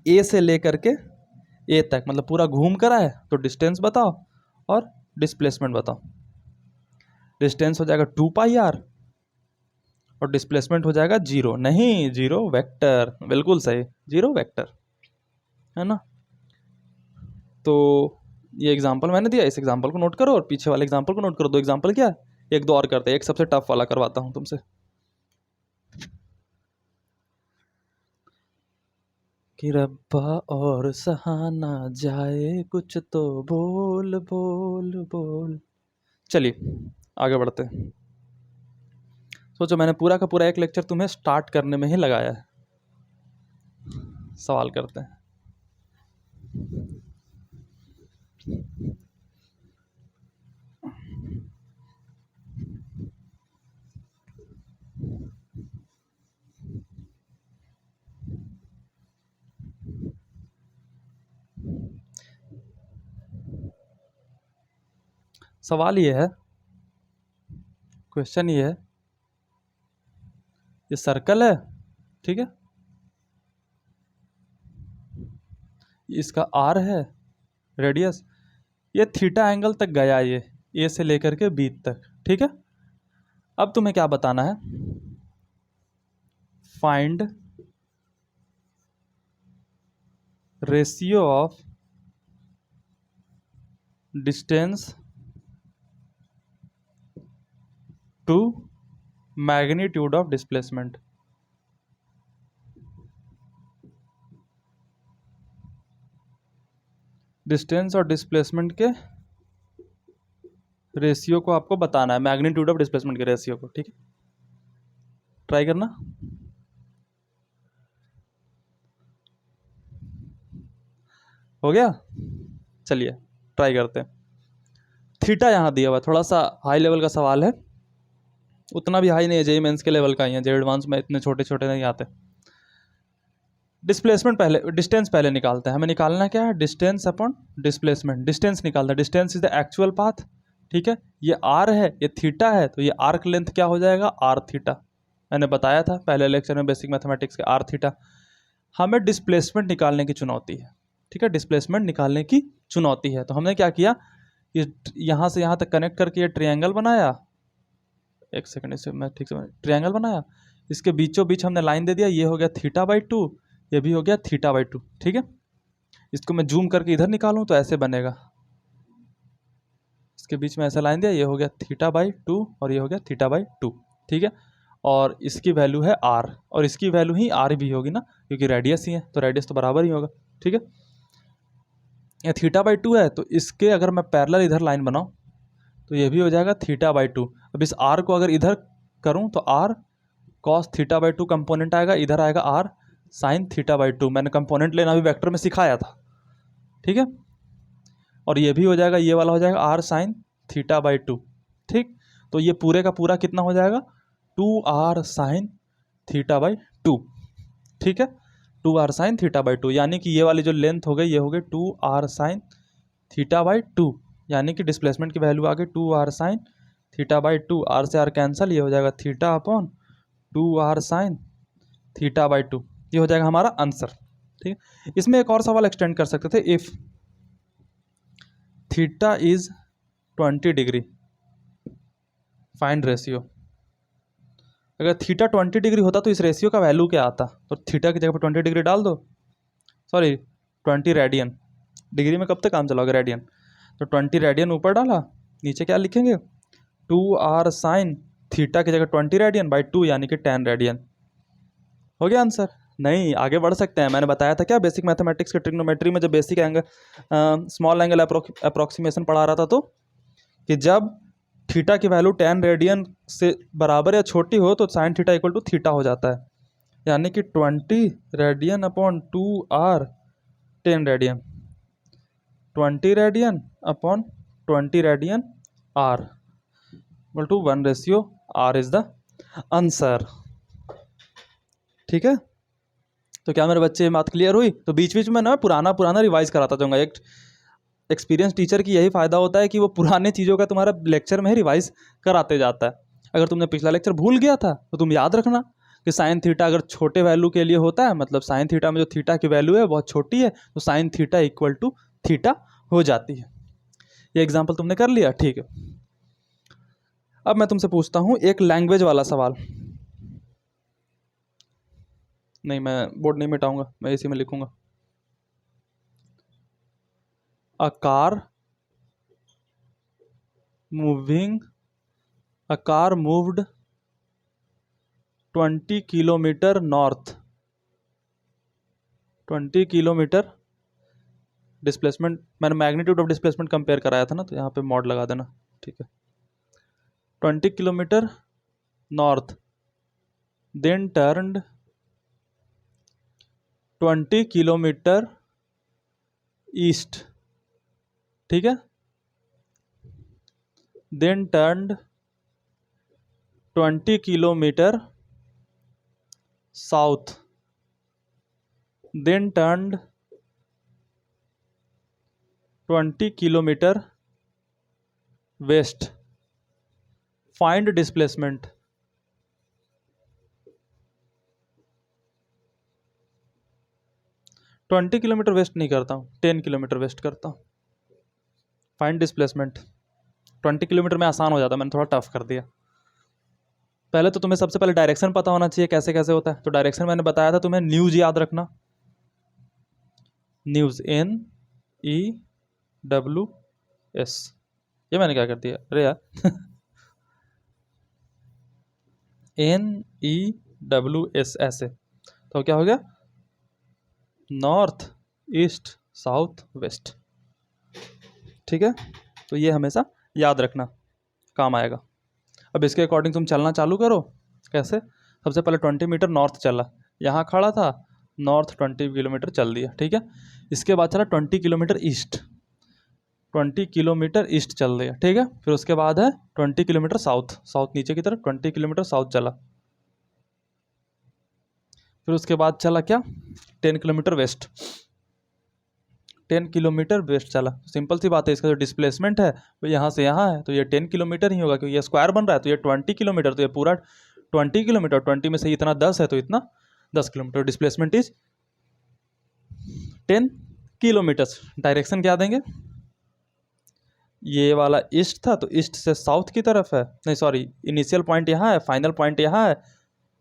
S1: ए से लेकर के ए तक मतलब पूरा घूम कर आए तो डिस्टेंस बताओ और डिस्प्लेसमेंट बताओ। डिस्टेंस हो जाएगा 2πr और डिस्प्लेसमेंट हो जाएगा 0, नहीं 0 वेक्टर, बिल्कुल सही, 0 वेक्टर, है ना। तो ये एग्जांपल मैंने दिया, इस एग्जांपल को नोट करो और पीछे वाले एग्जांपल को नोट करो। 2 एग्जांपल क्या है, एक दो और करते हैं, एक सबसे टफ वाला करवाता हूँ तुमसे। कि रब्बा और सहाना जाए कुछ तो बोल बोल बोल। चलिए आगे बढ़ते हैं। सोचो मैंने पूरा का पूरा एक लेक्चर तुम्हें स्टार्ट करने में ही लगाया है। सवाल करते हैं। सवाल ये है, क्वेश्चन ये है, ये सर्कल है, ठीक है, इसका आर है रेडियस, ये थीटा एंगल तक गया, ये ए से लेकर के बी तक, ठीक है। अब तुम्हें क्या बताना है, find ratio of distance to magnitude of displacement. Distance और डिस्प्लेसमेंट के रेशियो को आपको बताना है, मैग्नीट्यूड ऑफ डिस्प्लेसमेंट के रेशियो को, ठीक है। ट्राई करना। हो गया, चलिए ट्राई करते हैं। थीटा यहाँ दिया हुआ, थोड़ा सा हाई लेवल का सवाल है, उतना भी हाई नहीं है, जेईई मेंस के लेवल का ही है, जे एडवांस में इतने छोटे छोटे नहीं आते। डिस्प्लेसमेंट पहले, डिस्टेंस पहले निकालते हैं। हमें निकालना क्या है, डिस्टेंस अपॉन डिस्प्लेसमेंट। डिस्टेंस निकालना है, distance is the actual path, ठीक है। ये आर है, ये थीटा है, तो ये आर्क लेंथ क्या हो जाएगा, आर थीटा। मैंने बताया था पहले लेक्चर में बेसिक मैथमेटिक्स के, आर थीटा। हमें डिस्प्लेसमेंट निकालने की चुनौती है, ठीक है, डिस्प्लेसमेंट निकालने की चुनौती है। तो हमने क्या किया, ये यहाँ से यहाँ तक कनेक्ट करके ये ट्रायंगल बनाया, एक सेकंड इसे मैं ठीक से, ट्रायंगल बनाया, इसके बीचों बीच हमने लाइन दे दिया, ये हो गया थीटा बाई 2, ये भी हो गया थीटा बाई 2, ठीक है। इसको मैं जूम करके इधर निकालूं तो ऐसे बनेगा, इसके बीच में ऐसा लाइन दिया, ये हो गया थीटा बाई 2 और ये हो गया थीटा बाई 2, ठीक है। और इसकी वैल्यू है आर, और इसकी वैल्यू ही आर भी होगी ना, क्योंकि रेडियस ही है, तो रेडियस तो बराबर ही होगा, ठीक है। ये थीटा बाई 2 है, तो इसके अगर मैं पैरेलल इधर लाइन बनाऊँ तो ये भी हो जाएगा थीटा बाई 2। अब इस आर को अगर इधर करूँ तो R cos theta by 2 component आएगा, इधर आएगा आर साइन थीटा बाई 2। मैंने कंपोनेंट लेना भी वेक्टर में सिखाया था, ठीक है। और ये भी हो जाएगा, ये वाला हो जाएगा आर साइन थीटा बाई 2, ठीक। तो ये पूरे का पूरा कितना हो जाएगा, 2r साइन थीटा बाई 2, ठीक है, 2r साइन थीटा बाई 2। यानी कि ये वाली जो लेंथ हो गई, ये हो गई 2r साइन थीटा बाई 2, यानी कि डिस्प्लेसमेंट की वैल्यू आ गई 2r sine theta by 2। R से आर कैंसल, ये हो जाएगा theta upon 2r sine theta by 2, ये हो जाएगा हमारा आंसर, ठीक है। इसमें एक और सवाल एक्सटेंड कर सकते थे, if theta is 20 degree find ratio. अगर थीटा 20 डिग्री होता तो इस रेशियो का वैल्यू क्या आता, तो थीटा की जगह पर 20 डिग्री डाल दो, सॉरी 20 रेडियन, डिग्री में कब तक काम चलाओगे, रेडियन, तो 20 रेडियन ऊपर डाला, नीचे क्या लिखेंगे, 2r साइन थीटा की जगह 20 रेडियन बाई 2, यानी कि 10 रेडियन। हो गया आंसर। नहीं, आगे बढ़ सकते हैं। मैंने बताया था क्या, बेसिक मैथमेटिक्स के ट्रिग्नोमेट्री में जब basic angle small angle approximation पढ़ा रहा था, तो कि जब थीटा की वैल्यू 10 रेडियन से बराबर या छोटी हो तो sine theta equal to theta हो जाता है, यानी कि 20 radian upon 2r 10 radian, 20 radian upon 20 radian r equal to 1 ratio r is the answer, ठीक है। तो क्या मेरे बच्चे बात क्लियर हुई। तो बीच बीच में ना पुराना पुराना रिवाइज कराता जाऊँगा। एक एक्सपीरियंस टीचर की यही फ़ायदा होता है कि वो पुराने चीज़ों का तुम्हारा लेक्चर में ही रिवाइज कराते जाता है। अगर तुमने पिछला लेक्चर भूल गया था तो तुम याद रखना कि साइन थीटा अगर छोटे वैल्यू के लिए होता है, मतलब साइन थीटा में जो थीटा की वैल्यू है बहुत छोटी है, तो sine theta equal to theta हो जाती है। ये एग्जाम्पल तुमने कर लिया, ठीक है। अब मैं तुमसे पूछता हूँ एक लैंग्वेज वाला सवाल। नहीं, मैं बोर्ड नहीं मिटाऊंगा, मैं इसी में लिखूंगा। A car moved 20 kilometre north, 20 kilometre displacement, मैंने मैग्नीट्यूड ऑफ डिस्प्लेसमेंट कंपेयर कराया था ना, तो यहाँ पे मॉड लगा देना, ठीक है। 20 kilometre north then turned 20 kilometre east, ठीक है, then turned 20 kilometre south, then turned 20 kilometre west, find displacement. 20 kilometre west नहीं करता हूँ, 10 किलोमीटर वेस्ट करता हूँ। Find displacement. 20 किलोमीटर में आसान हो जाता है, मैंने थोड़ा टफ कर दिया। पहले तो तुम्हें सबसे पहले डायरेक्शन पता होना चाहिए कैसे कैसे होता है। तो डायरेक्शन मैंने बताया था तुम्हें, न्यूज याद रखना, न्यूज NEWS। ये मैंने क्या कर दिया, अरे यार NEWS ऐसे, तो क्या हो गया, नॉर्थ ईस्ट साउथ वेस्ट, ठीक है। तो ये हमेशा याद रखना, काम आएगा। अब इसके अकॉर्डिंग तुम चलना चालू करो। कैसे, सबसे पहले 20 मीटर नॉर्थ चला, यहाँ खड़ा था, नॉर्थ 20 किलोमीटर चल दिया, ठीक है। इसके बाद चला 20 किलोमीटर ईस्ट, 20 किलोमीटर ईस्ट चल दिया, ठीक है। फिर उसके बाद है 20 किलोमीटर साउथ, साउथ नीचे की तरफ 20 किलोमीटर साउथ चला। फिर उसके बाद चला क्या, 10 किलोमीटर वेस्ट, 10 किलोमीटर वेस्ट चला। सिंपल सी बात है, इसका जो डिस्प्लेसमेंट है वो यहाँ से यहाँ है, तो ये 10 किलोमीटर ही होगा, क्योंकि ये स्क्वायर बन रहा है। तो ये 20 किलोमीटर, तो ये पूरा 20 किलोमीटर, 20 में से इतना 10 है, तो इतना 10 kilometre. Displacement is 10 kilometres. Direction क्या देंगे, ये वाला ईस्ट था, तो ईस्ट से साउथ की तरफ है, नहीं सॉरी, इनिशियल पॉइंट यहाँ है, फाइनल पॉइंट यहाँ है।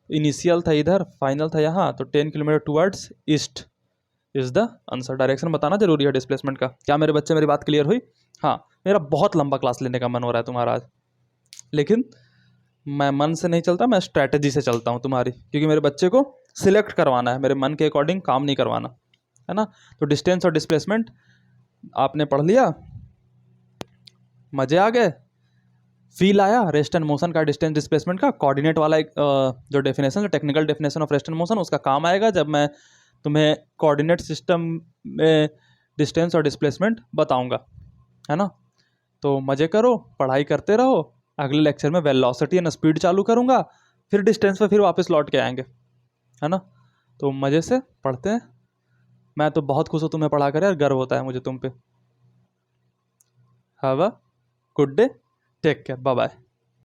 S1: इनिशियल था इधर, फाइनल था यहाँ, तो 10 kilometre towards east is the answer. Direction बताना जरूरी है डिस्प्लेसमेंट का। क्या मेरे बच्चे, मेरी बात क्लियर हुई? हाँ, मेरा बहुत लंबा क्लास लेने का मन हो रहा है तुम्हारा आज, लेकिन मैं मन से नहीं चलता, मैं स्ट्रैटेजी से चलता हूँ तुम्हारी, क्योंकि मेरे बच्चे को सिलेक्ट करवाना है, मेरे मन के अकॉर्डिंग काम नहीं करवाना है ना। तो डिस्टेंस और डिस्प्लेसमेंट आपने पढ़ लिया, मजे आ गए, फील आया। रेस्ट एंड मोशन का, डिस्टेंस डिस्प्लेसमेंट का कोऑर्डिनेट वाला एक जो डेफिनेशन है, technical definition of rest and motion, उसका काम आएगा जब मैं तुम्हें कोऑर्डिनेट सिस्टम में डिस्टेंस और डिस्प्लेसमेंट बताऊंगा, है ना। तो मज़े करो, पढ़ाई करते रहो। अगले लेक्चर में वेलोसिटी एंड स्पीड चालू करूंगा, फिर डिस्टेंस पे फिर वापस लौट के आएंगे, है ना। तो मज़े से पढ़ते हैं। मैं तो बहुत खुश हूँ तुम्हें पढ़ा कर यार, गर्व होता है मुझे तुम पे। Have a good day, take care, bye bye.